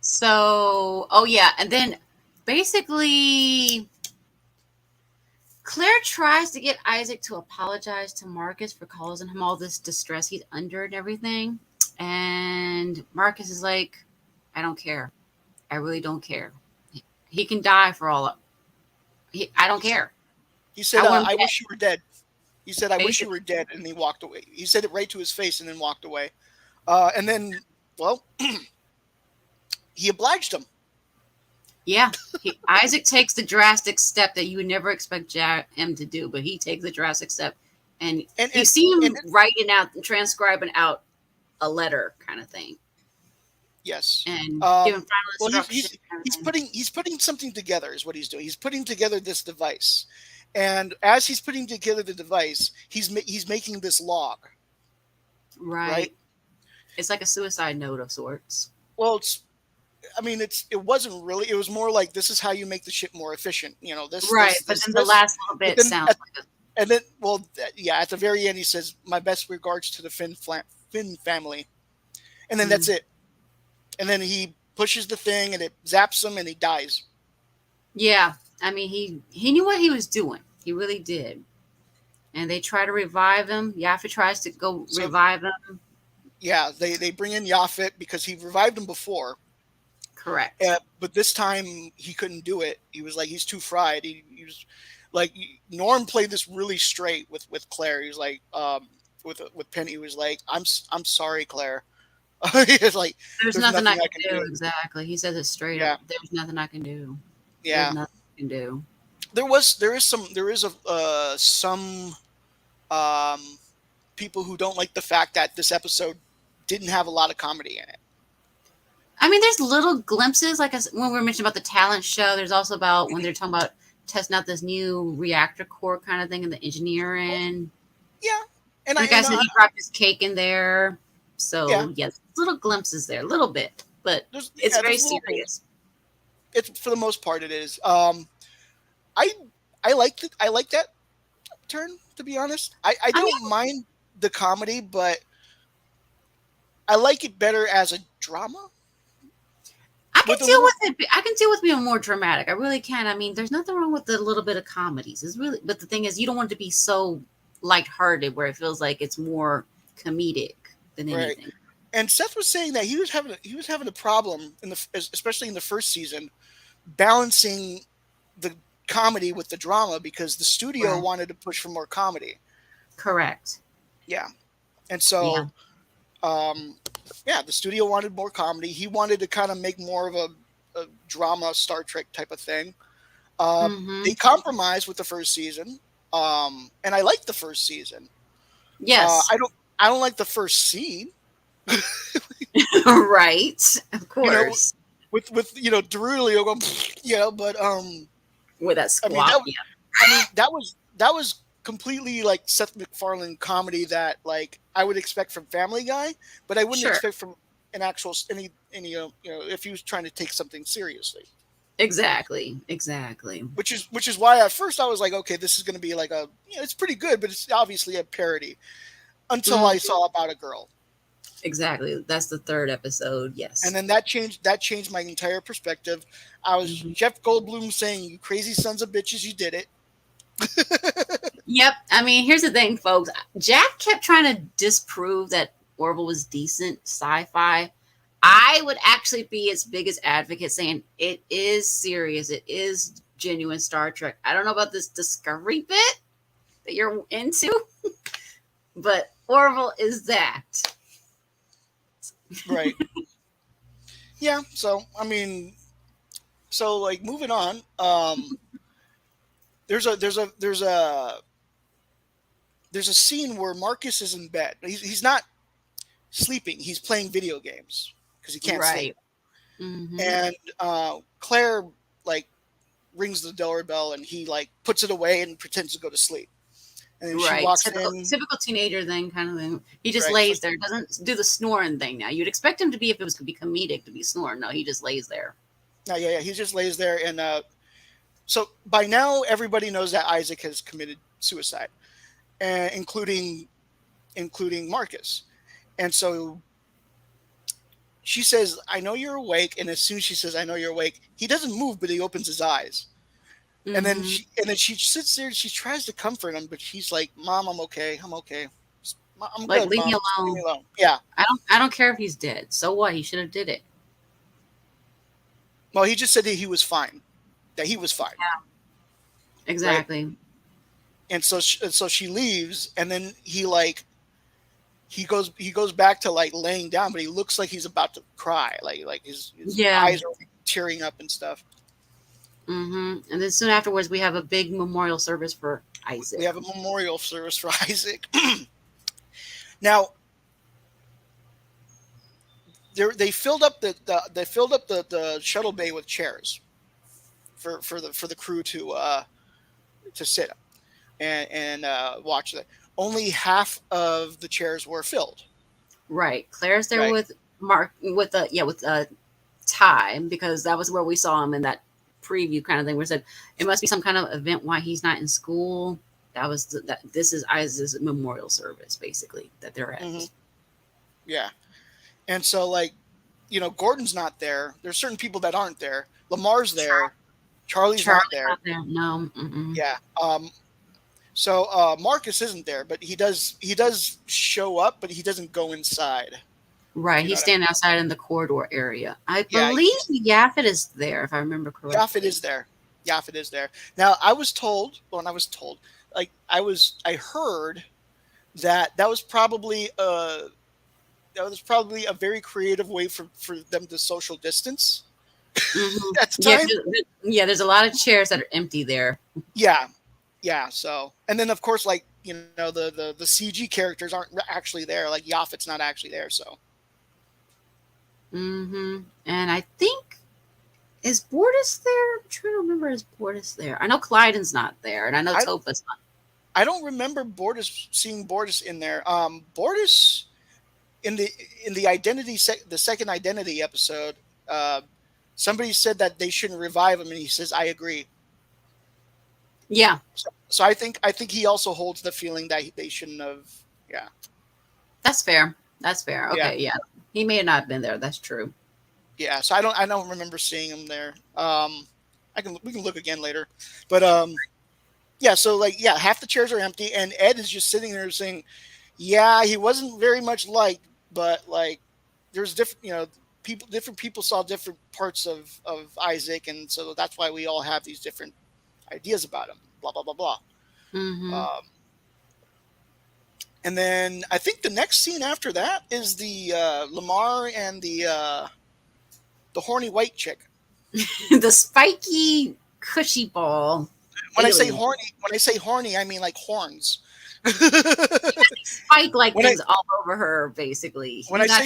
So, oh yeah, and then basically Claire tries to get Isaac to apologize to Marcus for causing him all this distress he's under and everything. And Marcus is like, I don't care. I really don't care. He can die for all of I don't he said, care. he said, I want him I dead, wish you were dead. He said, I wish you basically. were dead, and he walked away. He said it right to his face and then walked away. And then, well, he obliged him. Yeah. Isaac takes the drastic step that you would never expect him to do, but he takes the drastic step. And And you and see and him writing out and transcribing out a letter kind of thing yes. and giving Um, final well, instruction and everything. he's putting something together is what he's doing. He's putting together this device, and as he's putting together the device, he's making this log, right? Right. It's like a suicide note of sorts. Well, it wasn't really. It was more like this is how you make the ship more efficient. Right. But then the this. last little But bit then sounds like and then well, yeah, at the very end he says, "My best regards to the Finn family," and then a, that's it. And then he pushes the thing, and it zaps him, and he dies. yeah. I mean, he knew what he was doing. He really did. And they try to revive him. Yaffa tries to go So revive him. yeah, they bring in Yaphet because he revived him before, Correct. but this time he couldn't do it. He was like he's too fried. He was like Norm played this really straight with Claire. He was like with Penny. He was like I'm sorry, Claire. It's like There's there's nothing I nothing I can can do. do. Exactly. He says it straight up. Yeah, There's nothing I can do. Yeah. There's nothing you can do. There is a some um people who don't like the fact that this episode didn't have a lot of comedy in it. I mean, there's little glimpses, like when we were mentioning about the talent show. There's also about when they're talking about testing out this new reactor core kind of thing in the engineering. Yeah, and And I the guy you know said I, he dropped his cake in there. yeah, So yes, little glimpses there, a little bit, but it's very there's little things. serious. It's for the most part it is. I I like that turn, to be honest. I I mean, don't mind the comedy, but I like it better as a drama I can with a deal little. with it. I can deal with being more dramatic. I really can. I mean, there's nothing wrong with a little bit of comedies. It's really, but the thing is, you don't want it to be so lighthearted where it feels like it's more comedic than Right. anything. And Seth was saying that he was having a problem in the especially in the first season balancing the comedy with the drama because the studio Right. wanted to push for more comedy. Correct. Yeah. And Yeah. so um yeah, the studio wanted more comedy. He wanted to kind of make more of a drama Star Trek type of thing. They Mm-hmm. compromised with the first season. And I liked the first season. Yes. I don't like the first scene. Right. Of You know, course. with Derulio going, but With that I mean squawk. Yeah. that was completely like Seth MacFarlane comedy that like I would expect from Family Guy, but I wouldn't Sure. expect from an actual any if he was trying to take something seriously. Exactly. Exactly. Which is why at first I was like, okay, this is going to be like it's pretty good, but it's obviously a parody. Until I Mm, saw About a Girl, exactly. That's the third episode. and Yes. then that changed my entire perspective. I was Hmm. Jeff Goldblum saying, "You crazy sons of bitches, you did it." Yep. I mean, here's the thing, folks. Jack kept trying to disprove that Orville was decent sci-fi. I would actually be its biggest advocate saying it is serious. It is genuine Star Trek. I don't know about this Discovery bit that you're into, but Orville is that. Right. Yeah. So I mean, so like moving on. There's a scene where Marcus is in bed. He's not sleeping. He's playing video games because he can't sleep. Right. Hmm. And Claire like rings the doorbell and he like puts it away and pretends to go to sleep. And then she Right. walks Typical, in. typical teenager thing, kind of thing. He just Right. So lays there, doesn't do the snoring thing now. You'd expect him to be, if it was to be comedic, to be snoring. No, he just lays there. yeah, he just lays there and so by now everybody knows that Isaac has committed suicide, including Marcus. And so she says, "I know you're awake." And as soon as she says, "I know you're awake," he doesn't move, but he opens his eyes. Hmm. And then she sits there and she tries to comfort him, but he's like, "Mom, I'm okay. I'm okay. I'm Like, good, leave me Mom. Just leave me alone. alone." Yeah. I don't care if he's dead. So what? He should have did it. Well, he just said that he was fine. That he was fine, right? Exactly. And so she leaves, and then he goes back to like laying down, but he looks like he's about to cry, like his Yeah. eyes are tearing up and stuff. And then soon afterwards, we have a big memorial service for We Isaac. have a memorial service for Isaac. Now they filled up the shuttle bay with chairs for the crew to sit and watch that. Only half of the chairs were filled. Right. Claire's there Right. with Mark, with Ty, because that was where we saw him in that preview kind of thing where it said it must be some kind of event why he's not in school. That this is Isaac's memorial service, basically, that they're Hmm. at. Yeah. And so like Gordon's not there. There's certain people that aren't there. Lamar's there. Charlie's not Charlie's there. not there. No. Mm-mm. Yeah. So Marcus isn't there, but he does show up, but he doesn't go inside. Right. You know He's what I mean? standing outside in the corridor area. I Yeah, believe Yaffet is there, if I remember Yaphet correctly. is there. Yaphet is there. Now I was told, well, I was told, like I heard that was probably a very creative way for them to social distance. Hmm. at the Yeah, time. yeah. There's a lot of chairs that are empty there. Yeah, yeah. So, and then of course, like the CG characters aren't actually there. Like Yaphet's not actually there. So And I think is Bortus there? I'm trying to remember, is Bortus there? I know Clyden's not there, and I know I Topa's not. I don't remember seeing Bortus in there. Bortus in the the second identity episode. Uh, Somebody said that they shouldn't revive him, and he says, "I agree." Yeah, So I think he also holds the feeling that they shouldn't have. Yeah, that's fair. That's fair. yeah, Okay, yeah. He may have not been there. That's true. yeah. So I don't remember seeing him there. We can look again later, but yeah. So like yeah, half the chairs are empty, and Ed is just sitting there saying, "Yeah, he wasn't very much liked, but like there's different different people saw different parts of Isaac, and so that's why we all have these different ideas about him." Blah blah blah blah. Hmm. Um, And then I think the next scene after that is the Lamar and the horny white chick. The spiky, cushy ball alien. When I say horny, I mean like horns. Spike like when I things all over her, basically. when He's I not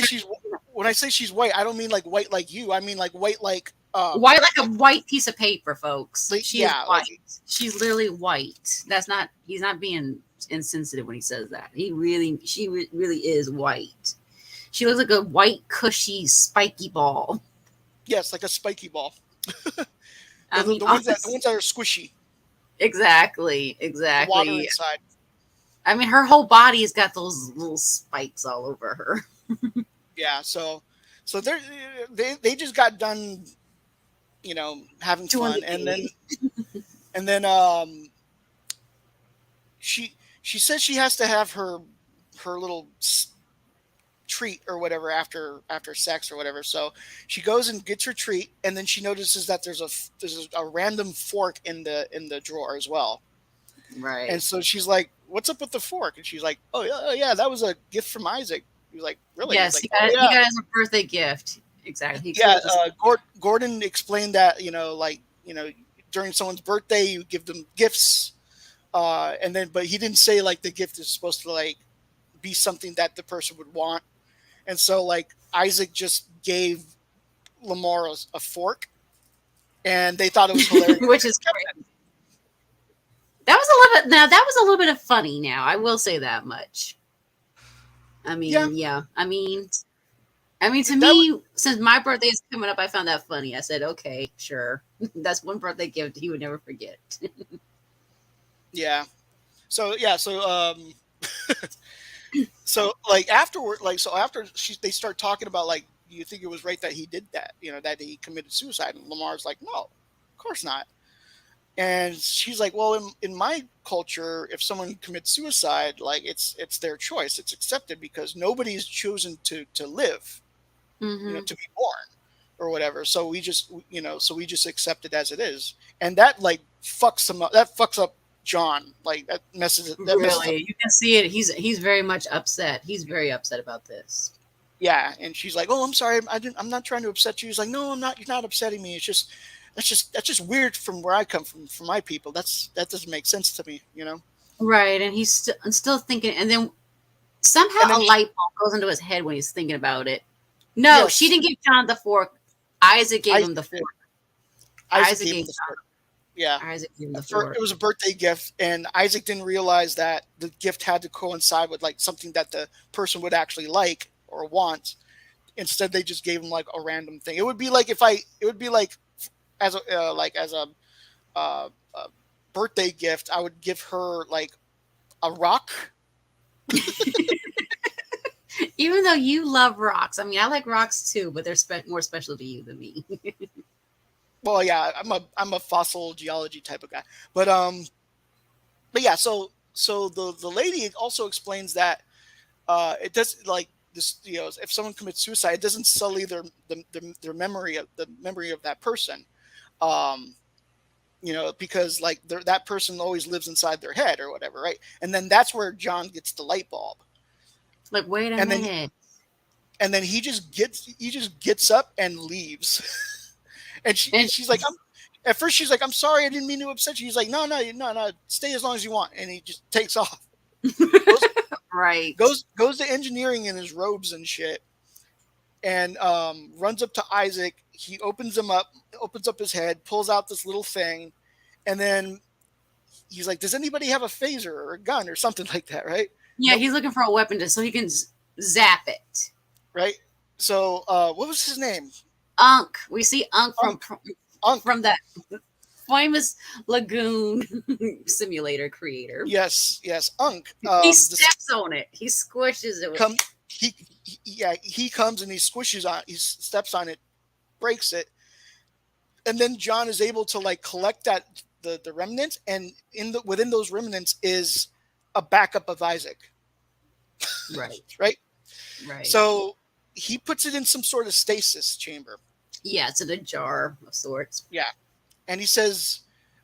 say she's white, I don't mean like white like you. I mean like white white like a white piece of paper, folks. like She is yeah white. She's literally white. That's not. He's not being insensitive when he says that. Really is white. She looks like a white, cushy, spiky ball. yes like a spiky ball. I mean, The ones that are squishy, exactly, the water exactly. inside. I mean, her whole body has got those little spikes all over her. Yeah, so they just got done having Doing fun, the and game. then she says she has to have her little treat or whatever after sex or whatever. So she goes and gets her treat, and then she notices that there's a random fork in the drawer as well. And Right. so she's like, "What's up with the fork?" And she's like, oh yeah, that was a gift from Isaac." He was like, "Really?" He's Yes, like, "Oh he yeah." got it as a birthday gift. Exactly. He Yeah, told us. Gordon explained that during someone's birthday you give them gifts, and then but he didn't say like the gift is supposed to like be something that the person would want, and so like Isaac just gave Lamar a fork, and they thought it was hilarious. Which is great. That was a little bit. Now that was a little bit of funny. Now I will say that much. I Yeah, mean, yeah. I mean, to that was me, since my birthday is coming up, I found that funny. I said, okay, sure. That's one birthday gift he would never forget. yeah. So yeah, so like afterward, like so after they start talking about like, do you think it was right that he did that? That he committed suicide, and Lamar's like, no, of course not. And she's like, well, in my culture, if someone commits suicide, like it's their choice, it's accepted because nobody's chosen to live, Hmm. to be born or whatever. So we just accept it as it is, and that like fucks them up. That fucks up John. Like that messes up. Really, you can see it. He's very much upset. He's very upset about this. Yeah, and she's like, "Oh, I'm sorry. I'm not trying to upset you." He's like, "No, I'm not. You're not upsetting me. It's just that's just weird from where I come from my people. That doesn't make sense to me." Right, and he's still thinking, and then somehow And then a light bulb goes into his head when he's thinking about it. No, she yes, didn't give John the fork. Isaac gave him Isaac the did. fork. Isaac Isaac gave him gave the fork. Yeah, Isaac gave him the it fork. was a birthday gift, and Isaac didn't realize that the gift had to coincide with like something that the person would actually like or want. Instead, they just gave him like a random thing. It would be like it would be like as a birthday gift, I would give her like a rock. Even though you love rocks, I mean, I like rocks too, but they're more special to you than me. Well, yeah, I'm a fossil geology type of guy, but yeah, so the lady also explains that it does like this, if someone commits suicide, it doesn't sully their memory of that person, um, because like that person always lives inside their head or whatever, right? And then that's where John gets the light bulb, Like, wait a and minute. then he just gets up and leaves. And And she's like, at first she's like, I'm sorry, I didn't mean to upset you. He's like, no, stay as long as you want. And he just takes off. Goes right. goes to engineering in his robes and shit, and runs up to Isaac. He opens up his head, pulls out this little thing, and then he's like, "Does anybody have a phaser or a gun or something like that?" Right? Yeah, Nope. he's looking for a weapon so he can zap it. Right. So, what was his name? Unk. We see Unk Unk. Unk. from that famous lagoon simulator creator. Yes. Unk. He steps on it. He squishes it. Come. He comes and he squishes on. He steps on it, breaks it, and then John is able to like collect the remnants, and within those remnants is a backup of Isaac. Right. Right. Right. So he puts it in some sort of stasis chamber. Yeah, it's in a jar of sorts. Yeah, and he says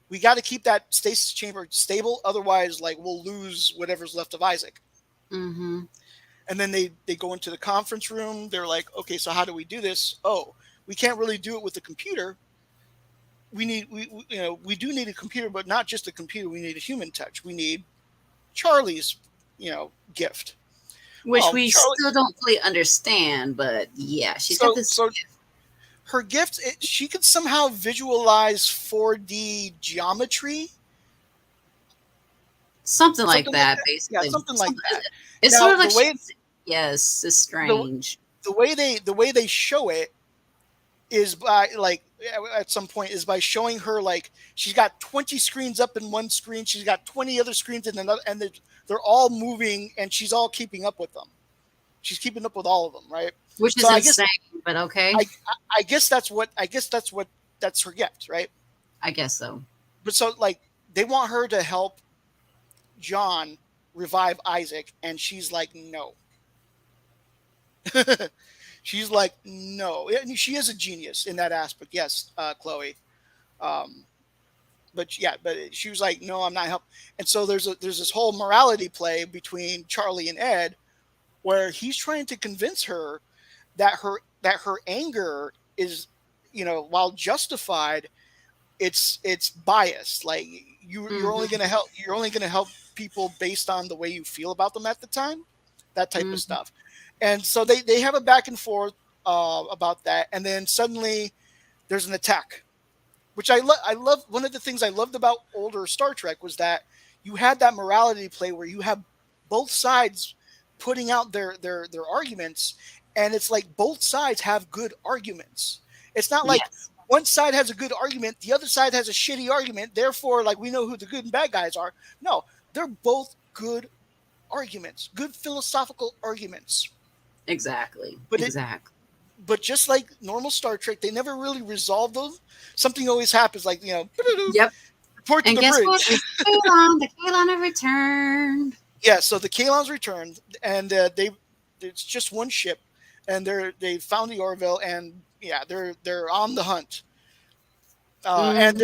we got to keep that stasis chamber stable, otherwise, like we'll lose whatever's left of Isaac. Mm-hmm. And then they go into the conference room. They're like, okay, so how do we do this? Oh, we can't really do it with the computer. We do need a computer, but not just a computer. We need a human touch. We need Charlie's gift. Which Well, we Charlie, still don't fully understand, but yeah, she's got this. so her gift, she could somehow visualize 4D geometry. Something like that, basically. Yeah, something like that. It's Now, sort of like the way, yes, it's strange. the way they show it is by like at some point is by showing her like she's got 20 screens up in one screen, she's got 20 other screens in another, and they're all moving, and she's all keeping up with them. She's keeping up with all of them, right? Which is insane, but okay. I guess that's her gift, right? I guess so. But so like they want her to help John revive Isaac, and she's like, no. She's like, no. She is a genius in that aspect, yes, Chloe. But she was like, no, I'm not helping. And so there's this whole morality play between Charlie and Ed, where he's trying to convince her that her anger is, while justified, it's biased. Like you're only gonna help people based on the way you feel about them at the time, that type of stuff. And so they have a back and forth about that, and then suddenly there's an attack, which I love. One of the things I loved about older Star Trek was that you had that morality play where you have both sides putting out their arguments, and it's like both sides have good arguments. It's not like one side has a good argument, the other side has a shitty argument, therefore like we know who the good and bad guys are. No, they're both good arguments, good philosophical arguments. Exactly. But just like normal Star Trek, they never really resolve those. Something always happens, like Yep. Report to the guess bridge. What? The Kaylon have returned. Yeah, so the Kaylons returned, and it's just one ship, and they found the Orville, and yeah, they're on the hunt, and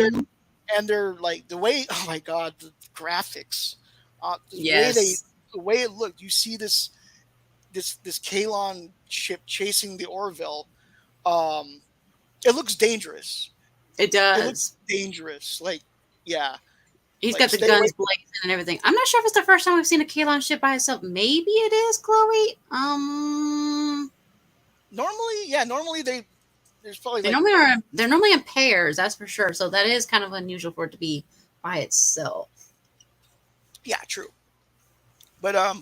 they're like the way. Oh my god, the graphics, the way it looked. You see this Kaylon ship chasing the Orville. It looks dangerous. It does. It looks dangerous. Like, yeah. He's got the guns blazing and everything. I'm not sure if it's the first time we've seen a Kaylon ship by itself. Maybe it is, Chloe. Normally there's probably they're normally in pairs, that's for sure. So that is kind of unusual for it to be by itself. Yeah, true. But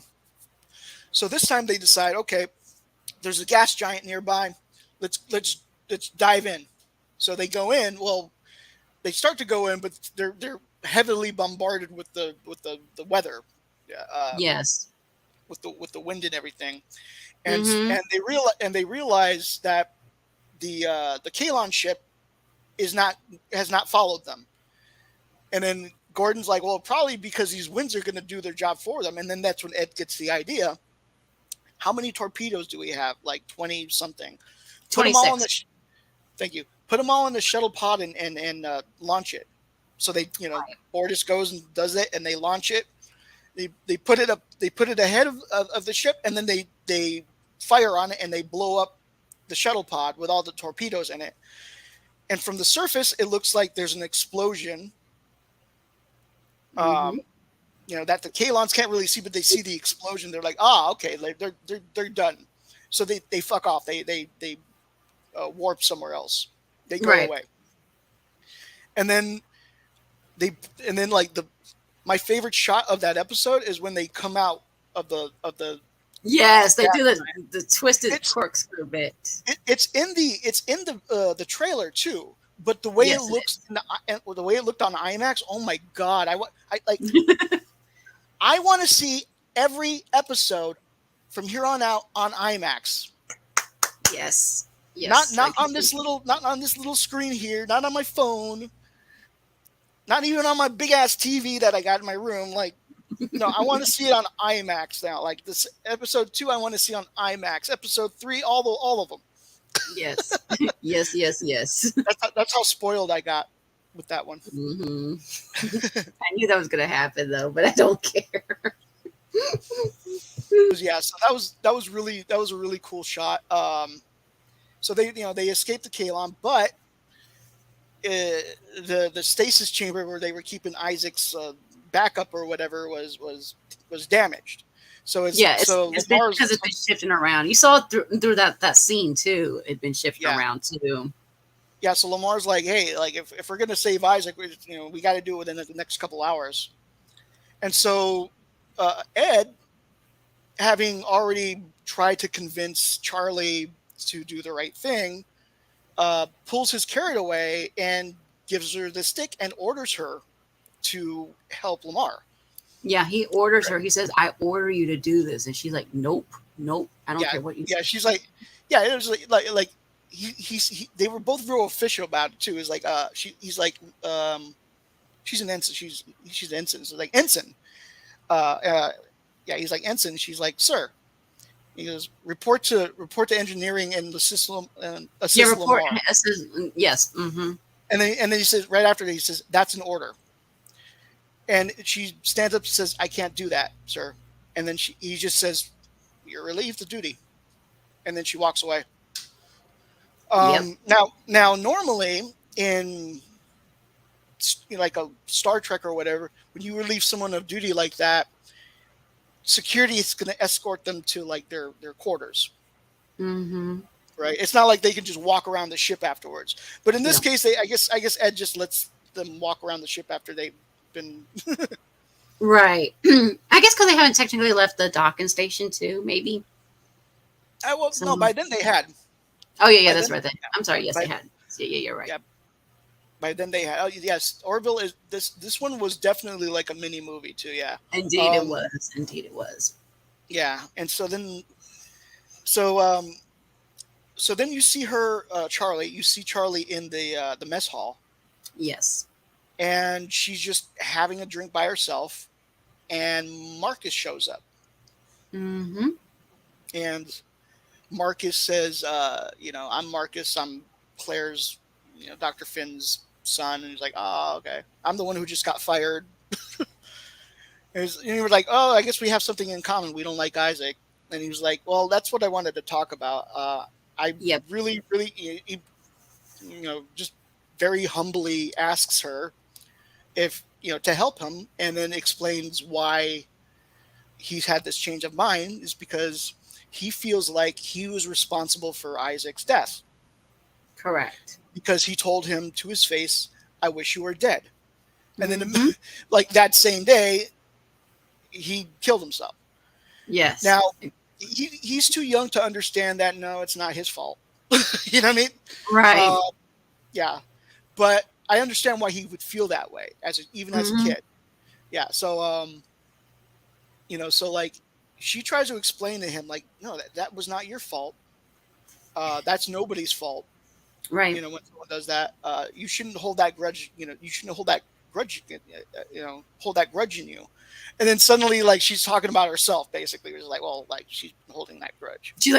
so this time they decide, okay, there's a gas giant nearby. Let's dive in. So they go in. Well, they start to go in, but they're heavily bombarded with the weather. Yes. With the wind and everything, and they realize that the Kaylon ship has not followed them, and then Gordon's like, well, probably because these winds are going to do their job for them, and then that's when Ed gets the idea. How many torpedoes do we have? Like 20 something. 26. Thank you. Put them all in the shuttle pod and launch it. So they, Bortus goes and does it, and they launch it. They put it up. They put it ahead of the ship, and then they fire on it, and they blow up the shuttle pod with all the torpedoes in it. And from the surface, it looks like there's an explosion. Mm-hmm. That the Kalons can't really see, but they see the explosion. They're like, ah, okay, like they're done. So they fuck off. They warp somewhere else. They go Right. away. And then they and then like the my favorite shot of that episode is when they come out of the Yes, they gas do plant. the twisted It's corkscrew bit. it's in the trailer too. But the way it Yes, it looks the way it looked on IMAX, oh my god! I want to see every episode from here on out on IMAX. Yes. Not Yes. not on this little screen here, not on my phone, not even on my big ass TV that I got in my room. Like, no, I want to see it on IMAX now. Like this episode 2, I want to see on IMAX. Episode 3, all of them. Yes. Yes. Yes. Yes. That's how spoiled I got with that one. Hmm. I knew that was going to happen though, but I don't care. Yeah, so that was a really cool shot. So they escaped the Kalon, but the stasis chamber where they were keeping Isaac's backup or whatever was damaged. So It's been Lamar's, because it's been shifting around. You saw it through that scene too. It'd been shifting yeah, around too. yeah. So Lamar's like, hey, like if we're gonna save Isaac, we got to do it within the next couple hours. And so Ed, having already tried to convince Charlie to do the right thing, pulls his carrot away and gives her the stick and orders her to help Lamar. Yeah, he orders her. He says, "I order you to do this," and she's like, "Nope, nope. I don't Yeah, care what you." yeah. She's like, yeah. It was like they were both real official about it too. Is like, he's like, she's an ensign. She's an ensign. So like ensign. Uh, uh, yeah. He's like ensign. She's like, sir. He goes, report to engineering and the system and Yeah, assist report. Lamar. Yes. Mm-hmm. And then he says right after that, he says, that's an order. And she stands up and says, I can't do that, sir. And then he just says, you're relieved of duty. And then she walks away. Yep. Now, normally in like a Star Trek or whatever, when you relieve someone of duty like that, security is going to escort them to like their quarters. Mm-hmm. Right. It's not like they can just walk around the ship afterwards. But in this No. case, I guess Ed just lets them walk around the ship after they've been. Right. I guess because they haven't technically left the docking station too. Maybe. No. By then they had. Oh yeah, By that's then, right. I'm sorry. Yes, by, they had. Yeah, you're right. yeah. By then they had. Oh yes, Orville is this one was definitely like a mini movie too. Yeah. Indeed, it was. Indeed, it was. Yeah, and so then you see her, Charlie. You see Charlie in the mess hall. Yes. And she's just having a drink by herself, and Marcus shows up. Mm-hmm. And Marcus says, I'm Marcus. I'm Claire's, Dr. Finn's son. And he's like, oh, okay. I'm the one who just got fired. And you were like, oh, I guess we have something in common. We don't like Isaac. And he was like, well, that's what I wanted to talk about. I really, really, he, just very humbly asks her if, to help him, and then explains why he's had this change of mind is because he feels like he was responsible for Isaac's death. Correct. Because he told him to his face, I wish you were dead. And then, like that same day, he killed himself. Yes. Now, he's too young to understand that, no, it's not his fault. You know what I mean? Right. Yeah. But I understand why he would feel that way, even as a kid. Yeah. So, so like she tries to explain to him, like, no, that was not your fault. That's nobody's fault. Right. When someone does that, you shouldn't hold that grudge. You shouldn't hold that grudge. Hold that grudge in you. And then suddenly, like, she's talking about herself. Basically, it was like, well, like she's holding that grudge. She's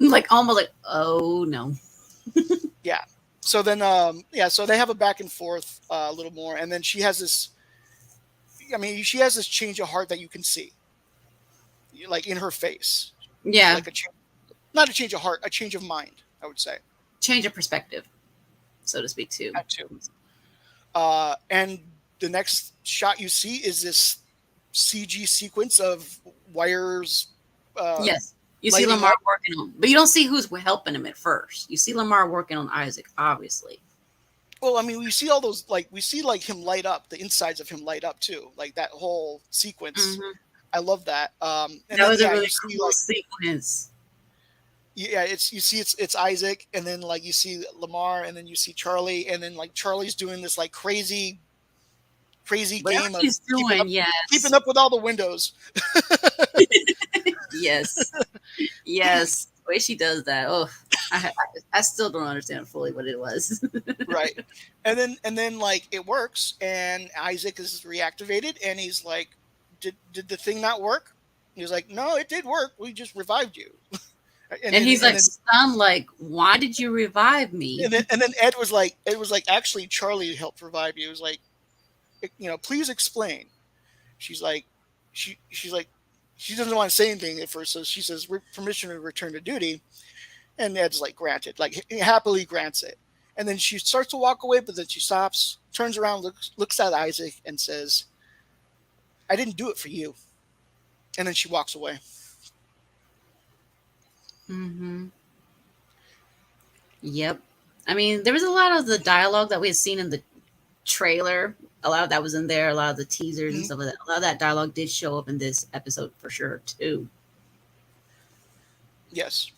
like almost like, oh no. Yeah. So then, so they have a back and forth a little more, and then she has this. I mean, she has this change of heart that you can see, like in her face. Yeah. Like not a change of heart, a change of mind. I would say. Change of perspective. so to speak, too. That too. And the next shot you see is this CG sequence of wires Yes. You see lighting Lamar up. working on, but you don't see who's helping him at first. You see Lamar working on Isaac, obviously. Well, I mean, we see all those, like, we see like him light up, the insides of him light up too, like that whole sequence. Hmm. I love that. And That then was a yeah, really you see cool like sequence. yeah, it's you see it's Isaac, and then like you see Lamar, and then you see Charlie, and then like Charlie's doing this like crazy Whatever game of she's doing, keeping yes. up with all the windows. Yes. Yes. The way she does that. Oh, I still don't understand fully what it was. Right. And then like it works, and Isaac is reactivated, and he's like, did the thing not work? He's like, no, it did work. We just revived you. And And then he's like stunned, like, why did you revive me? and then Ed was like, actually, Charlie helped revive you. He was like, please explain. She's like, she's like, she doesn't want to say anything at first, so she says, permission to return to duty. And Ed's like, granted, like he happily grants it. And then she starts to walk away, but then she stops, turns around, looks at Isaac, and says, I didn't do it for you. And then she walks away. Hmm. Yep. I mean, there was a lot of the dialogue that we had seen in the trailer. A lot of that was in there. A lot of the teasers and Mhm. stuff like that. A lot of that dialogue did show up in this episode for sure too. Yes.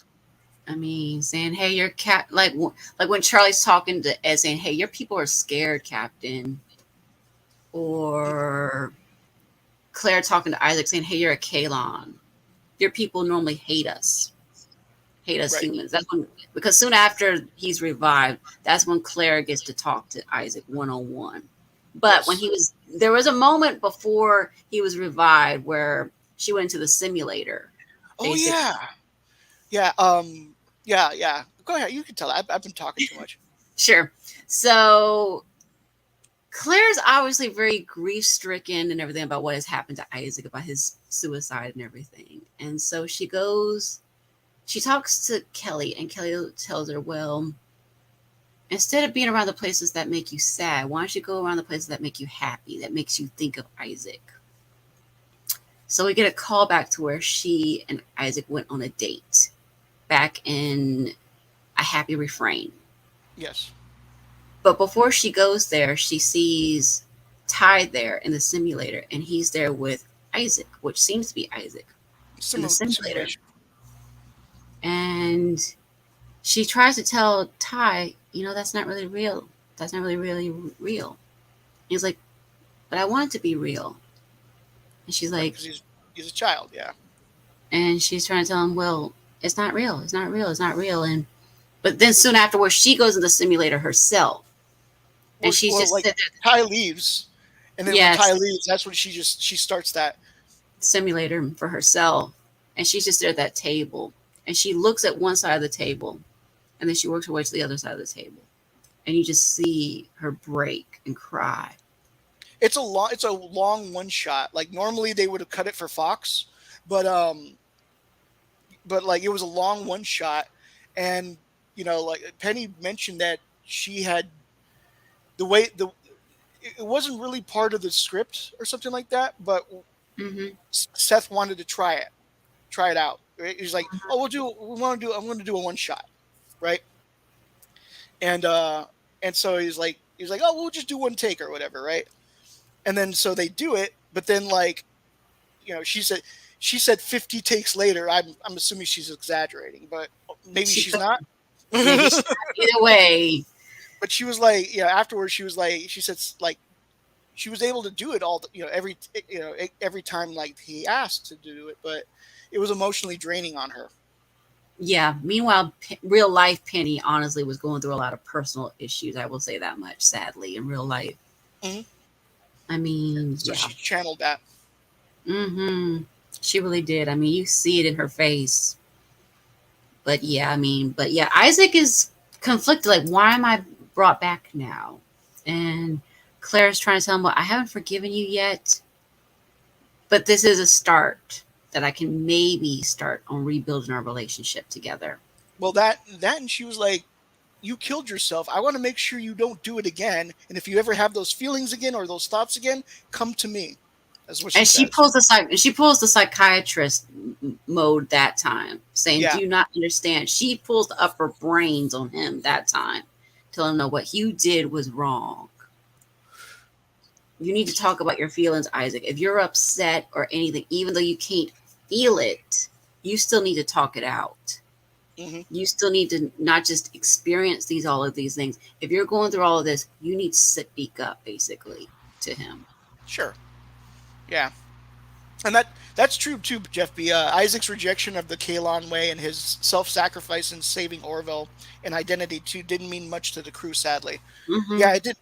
I mean, saying, "Hey, your cat," like when Charlie's talking to Ed, saying, "Hey, your people are scared, Captain," or Claire talking to Isaac, saying, "Hey, you're a Kalon. Your people normally hate us Right. humans." That's when, because soon after he's revived, that's when Claire gets to talk to Isaac 101. But when Yes. there was a moment before he was revived where she went into the simulator, Oh basically. yeah. Yeah. Yeah. Go ahead. You can tell. I've been talking too much. Sure. So Claire's obviously very grief stricken and everything about what has happened to Isaac, about his suicide and everything. And so she talks to Kelly, and Kelly tells her, well, instead of being around the places that make you sad, why don't you go around the places that make you happy, that makes you think of Isaac? So we get a call back to where she and Isaac went on a date back in A Happy Refrain. Yes. But before she goes there, she sees Ty there in the simulator, and he's there with Isaac, which seems to be Isaac in the simulator. Simulation. And she tries to tell Ty, that's not really real. That's not really real. He's like, but I want it to be real. And she's Right. like, Because he's a child. Yeah. and she's trying to tell him, well, it's not real. It's not real. It's not real. And but then soon afterwards, she goes in the simulator herself, and she's Well, just like sitting there. Ty leaves, and then when Ty Yes, leaves, that's when she starts that. simulator for herself, and she's just there at that table, and she looks at one side of the table, and then she works her way to the other side of the table, and you just see her break and cry. It's a long one shot. Like normally they would have cut it for Fox, but like it was a long one shot, and like Penny mentioned that she had the way the it wasn't really part of the script or something like that, but Hmm. Seth wanted to try it out. Right? He's like, oh, I'm going to do a one shot, right? And so he's like, oh, we'll just do one take or whatever, right? And then so they do it, but then like she said 50 takes later. I'm assuming she's exaggerating, but maybe She she's could, not. maybe she's not. Either way. But she was like, afterwards she was like, she said like she was able to do it all, every time like he asked to do it, but it was emotionally draining on her. Yeah. Meanwhile, real life Penny honestly was going through a lot of personal issues. I will say that much. Sadly, in real life. Mhm. I mean, So yeah. she channeled that. Hmm. She really did. I mean, you see it in her face. But yeah, Isaac is conflicted. Like, why am I brought back now? And Claire's trying to tell him, well, I haven't forgiven you yet, but this is a start that I can maybe start on rebuilding our relationship together. Well, that and she was like, you killed yourself. I want to make sure you don't do it again. And if you ever have those feelings again or those thoughts again, come to me. That's what she And says. she pulls the psychiatrist mode that time, saying, Yeah. "Do you not understand?" She pulls the upper brains on him that time, telling him, "No, what you did was wrong. You need to talk about your feelings, Isaac. If you're upset or anything, even though you can't feel it, you still need to talk it out. Hmm. You still need to not just experience all of these things. If you're going through all of this, you need to speak up," basically, to him. Sure. Yeah. And that's true too, Jeff B. Isaac's rejection of the Kalon way and his self-sacrifice in saving Orville and Identity too didn't mean much to the crew, sadly. Hmm. Yeah, it did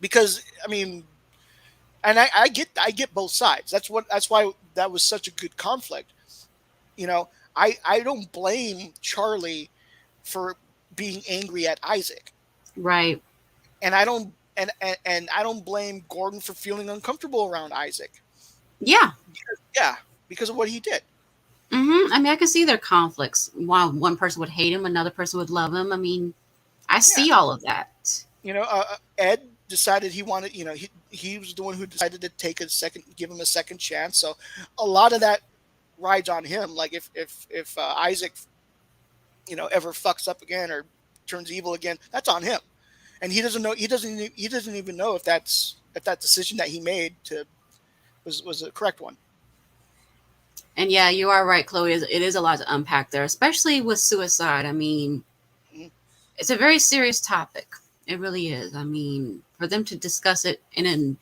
because I mean, and I get both sides. That's why that was such a good conflict. You know, I don't blame Charlie for being angry at Isaac, Right. and I don't and I don't blame Gordon for feeling uncomfortable around Isaac. Yeah. Yeah, because of what he did. I mean, I can see their conflicts. While one person would hate him, another person would love him. I mean, I Yeah, see all of that. Ed decided he wanted. He was the one who decided to take a second, give him a second chance. So a lot of that rides on him. Like if Isaac, ever fucks up again or turns evil again, that's on him, and he doesn't know. He doesn't even know if that decision that he made to was a correct one. And yeah, you are right, Chloe. It is a lot to unpack there, especially with suicide. I mean, Mhm. it's a very serious topic. It really is. I mean, for them to discuss it in an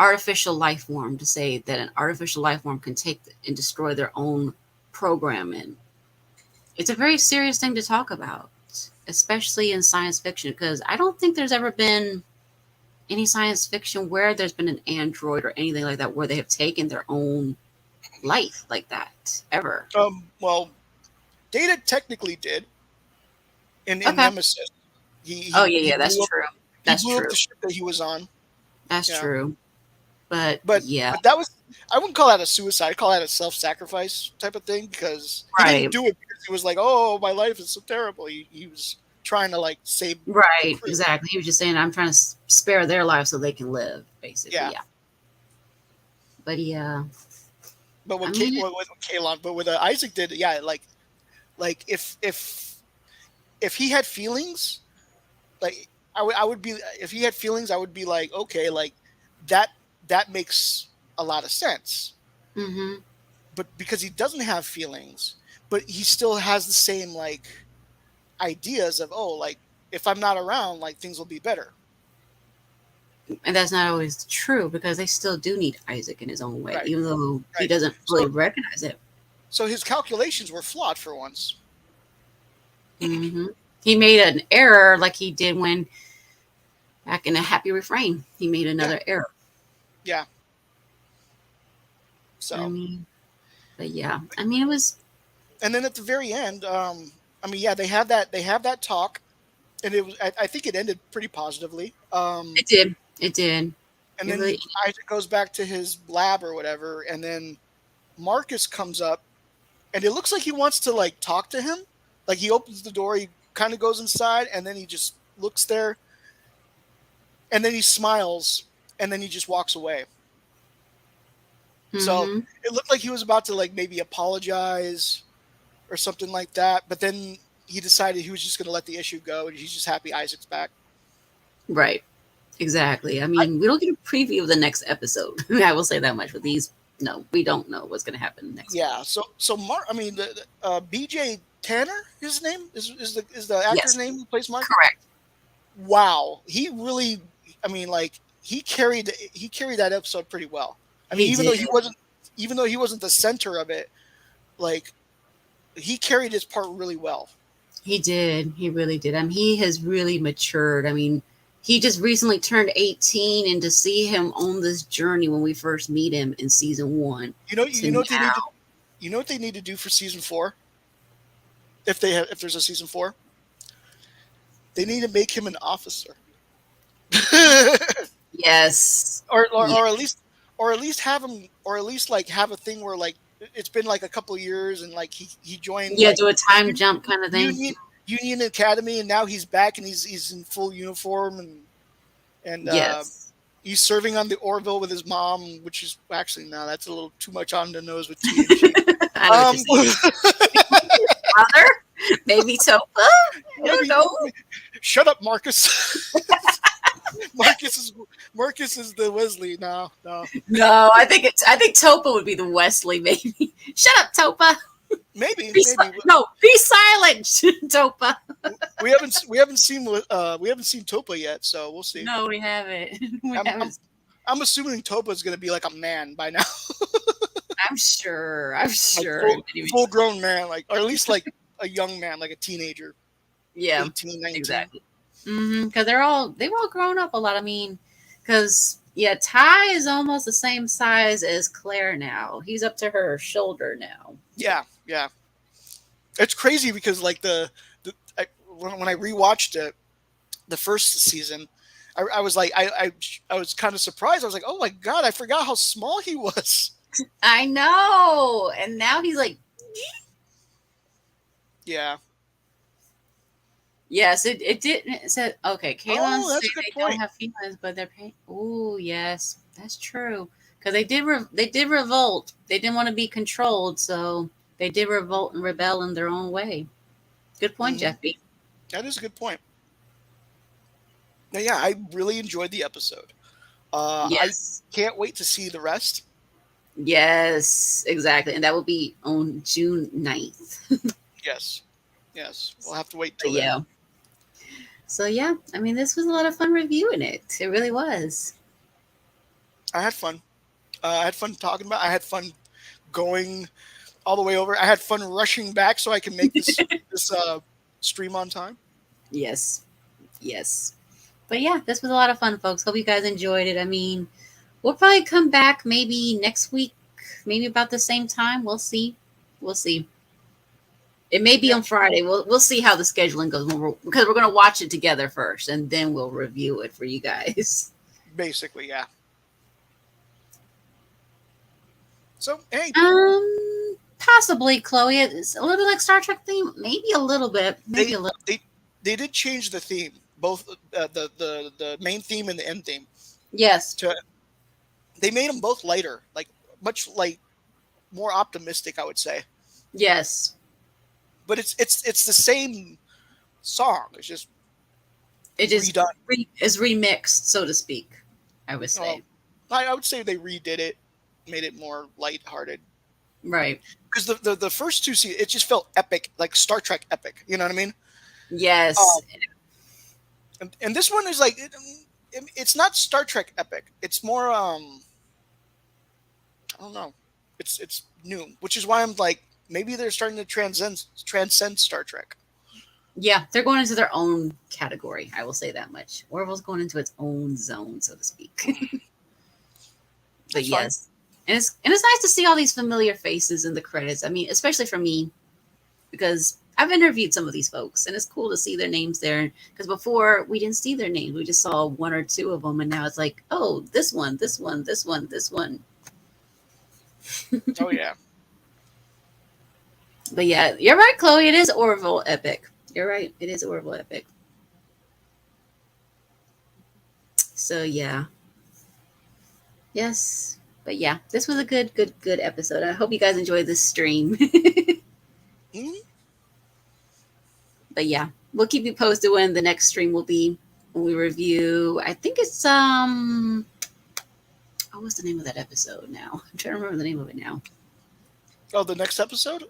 artificial life form, to say that an artificial life form can take and destroy their own programming, it's a very serious thing to talk about, especially in science fiction, because I don't think there's ever been any science fiction where there's been an android or anything like that where they have taken their own life like that ever. Well, Data technically did in Okay. Nemesis. He Oh he yeah, he yeah, that's blew up true. he That's blew up true. the ship that he was on. That's You know, true. But but yeah, but that was I wouldn't call that a suicide. I call that a self-sacrifice type of thing because he didn't right, do it because he was like, oh, my life is so terrible. He was trying to like save the right, crew. exactly. He was just saying, I'm trying to spare their life so they can live, basically. Yeah, Yeah. But yeah, but I what mean, with Kalon, but with Isaac did, yeah, like if he had feelings, like I would be if he had feelings, I would be like, okay, like that that makes a lot of sense. mm-hmm. But because he doesn't have feelings, but he still has the same like ideas of, oh, like if I'm not around, like things will be better. And that's not always true because they still do need Isaac in his own way, Right, even though he right. doesn't fully So recognize it. so his calculations were flawed for once. Hmm. He made an error like he did when back in a happy refrain. He made Yeah, another error. yeah. I So mean, but yeah, I mean, it was, and then at the very end, I mean, yeah, they have that talk, and it was I think it ended pretty positively. it did. It did. And It then really, Isaac goes back to his lab or whatever, and then Marcus comes up, and it looks like he wants to like talk to him. Like he opens the door, he kind of goes inside, and then he just looks there, and then he smiles, and then he just walks away. So mm-hmm. it looked like he was about to like maybe apologize or something like that, but then he decided he was just going to let the issue go, and he's just happy Isaac's back. Right. Exactly. I I, mean, we don't get a preview of the next episode. I will say that much. With these, no, we don't know what's going to happen next week. yeah. So Mark, I mean, BJ Tanner, his name is the actor's Yes, name who plays Mark. correct. Wow, he really, I mean, like he carried that episode pretty well. I mean, He did. even though he wasn't the center of it, like he carried his part really well. He did. He really did. I mean, he has really matured. I mean, he just recently turned 18, and to see him on this journey when we first meet him in season one to You know what they need to now. do for season 4 if there's a season 4, they need to make him an officer. Yes. Yeah. Or at least have him or at least like have a thing where like it's been like a couple of years and like he joined Yeah, like do a time un- jump kind of thing. union Union Academy, and now he's back and he's in full uniform and Yes. he's serving on the Orville with his mom, which is actually no, that's a little too much on the nose with TNG. I know what you're saying. Brother? Maybe Topa? I don't know. Shut up, Marcus. Marcus is the Wesley. No. No, I think Topa would be the Wesley, maybe. Shut up, Topa. Maybe. No, be silent, Topa. We haven't seen Topa yet, so we'll see. No, we haven't. I'm assuming Topa is going to be like a man by now. I'm sure. Like full grown man, or at least like a young man, like a teenager. Yeah, 18, 19. exactly. Because they were all grown up a lot. I mean, because Ty is almost the same size as Claire now. He's up to her shoulder now. Yeah. It's crazy because like when I rewatched it, the first season, I was like I was kind of surprised. I was like, oh my god, I forgot how small he was. I know, and now he's like, yeah. Yes, it didn't. It said, okay, Kaylon that's say a good they point. don't have feelings, but they're pain. Oh, yes, that's true. Because they did revolt. They didn't want to be controlled, so they did revolt and rebel in their own way. Good point, Jeffy. That is a good point. Now, yeah, I really enjoyed the episode. Yes. I can't wait to see the rest. Yes, exactly. And that will be on June 9th. Yes. We'll have to wait till then. Yeah. So, yeah, I mean, this was a lot of fun reviewing it. It really was. I had fun. I had fun talking about it. I had fun going all the way over. I had fun rushing back so I can make this stream on time. Yes. But yeah, this was a lot of fun, folks. Hope you guys enjoyed it. I mean, we'll probably come back maybe next week, maybe about the same time. We'll see. It may be on Friday. We'll see how the scheduling goes because we're going to watch it together first, and then we'll review it for you guys. Basically, yeah. So, hey. Possibly, Chloe. It's a little bit like Star Trek theme. Maybe a little bit. Maybe a little. They did change the theme, both the main theme and the end theme. Yes. They made them both lighter, much more optimistic, I would say. Yes. But it's the same song. It's just redone. It's remixed, so to speak. I would say. I would say they redid it, made it more lighthearted. Right. Because the first two seasons, it just felt epic, like Star Trek epic. You know what I mean? Yes. And this one is like, it's not Star Trek epic. It's more, I don't know. It's new, which is why I'm like, maybe they're starting to transcend Star Trek. Yeah, they're going into their own category. I will say that much. Orville's going into its own zone, so to speak. But yes, and it's nice to see all these familiar faces in the credits. I mean, especially for me, because I've interviewed some of these folks, and it's cool to see their names there. Because before we didn't see their names, we just saw one or two of them, and now it's like, oh, this one. Oh yeah. But yeah, you're right, Chloe. It is Orville epic. You're right. It is Orville epic. So yeah. Yes. But yeah, this was a good episode. I hope you guys enjoyed this stream. But yeah, we'll keep you posted when the next stream will be when we review. I think it's what was the name of that episode now? I'm trying to remember the name of it now. Oh, the next episode?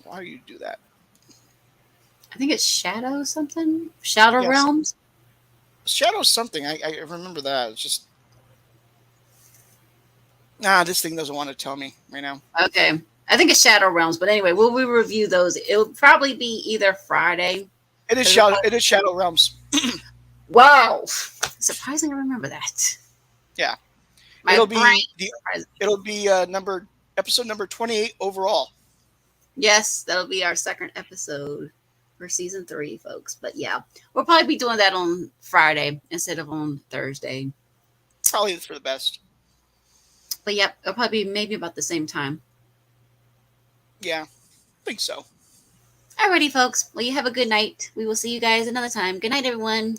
Why do you do that? I think it's Shadow something. Shadow Realms. Shadow something. I remember that. It's just this thing doesn't want to tell me right now. Okay. I think it's Shadow Realms, but anyway, we'll review those. It'll probably be either Friday. It is Shadow Realms. Wow. Surprising I remember that. Yeah. It'll be episode number 28 overall. Yes, that'll be our second episode. for season 3, folks. But yeah, we'll probably be doing that on Friday instead of on Thursday. Probably for the best. But yep, it'll probably be maybe about the same time. Yeah, I think so. Alrighty, folks. Well, you have a good night. We will see you guys another time. Good night, everyone.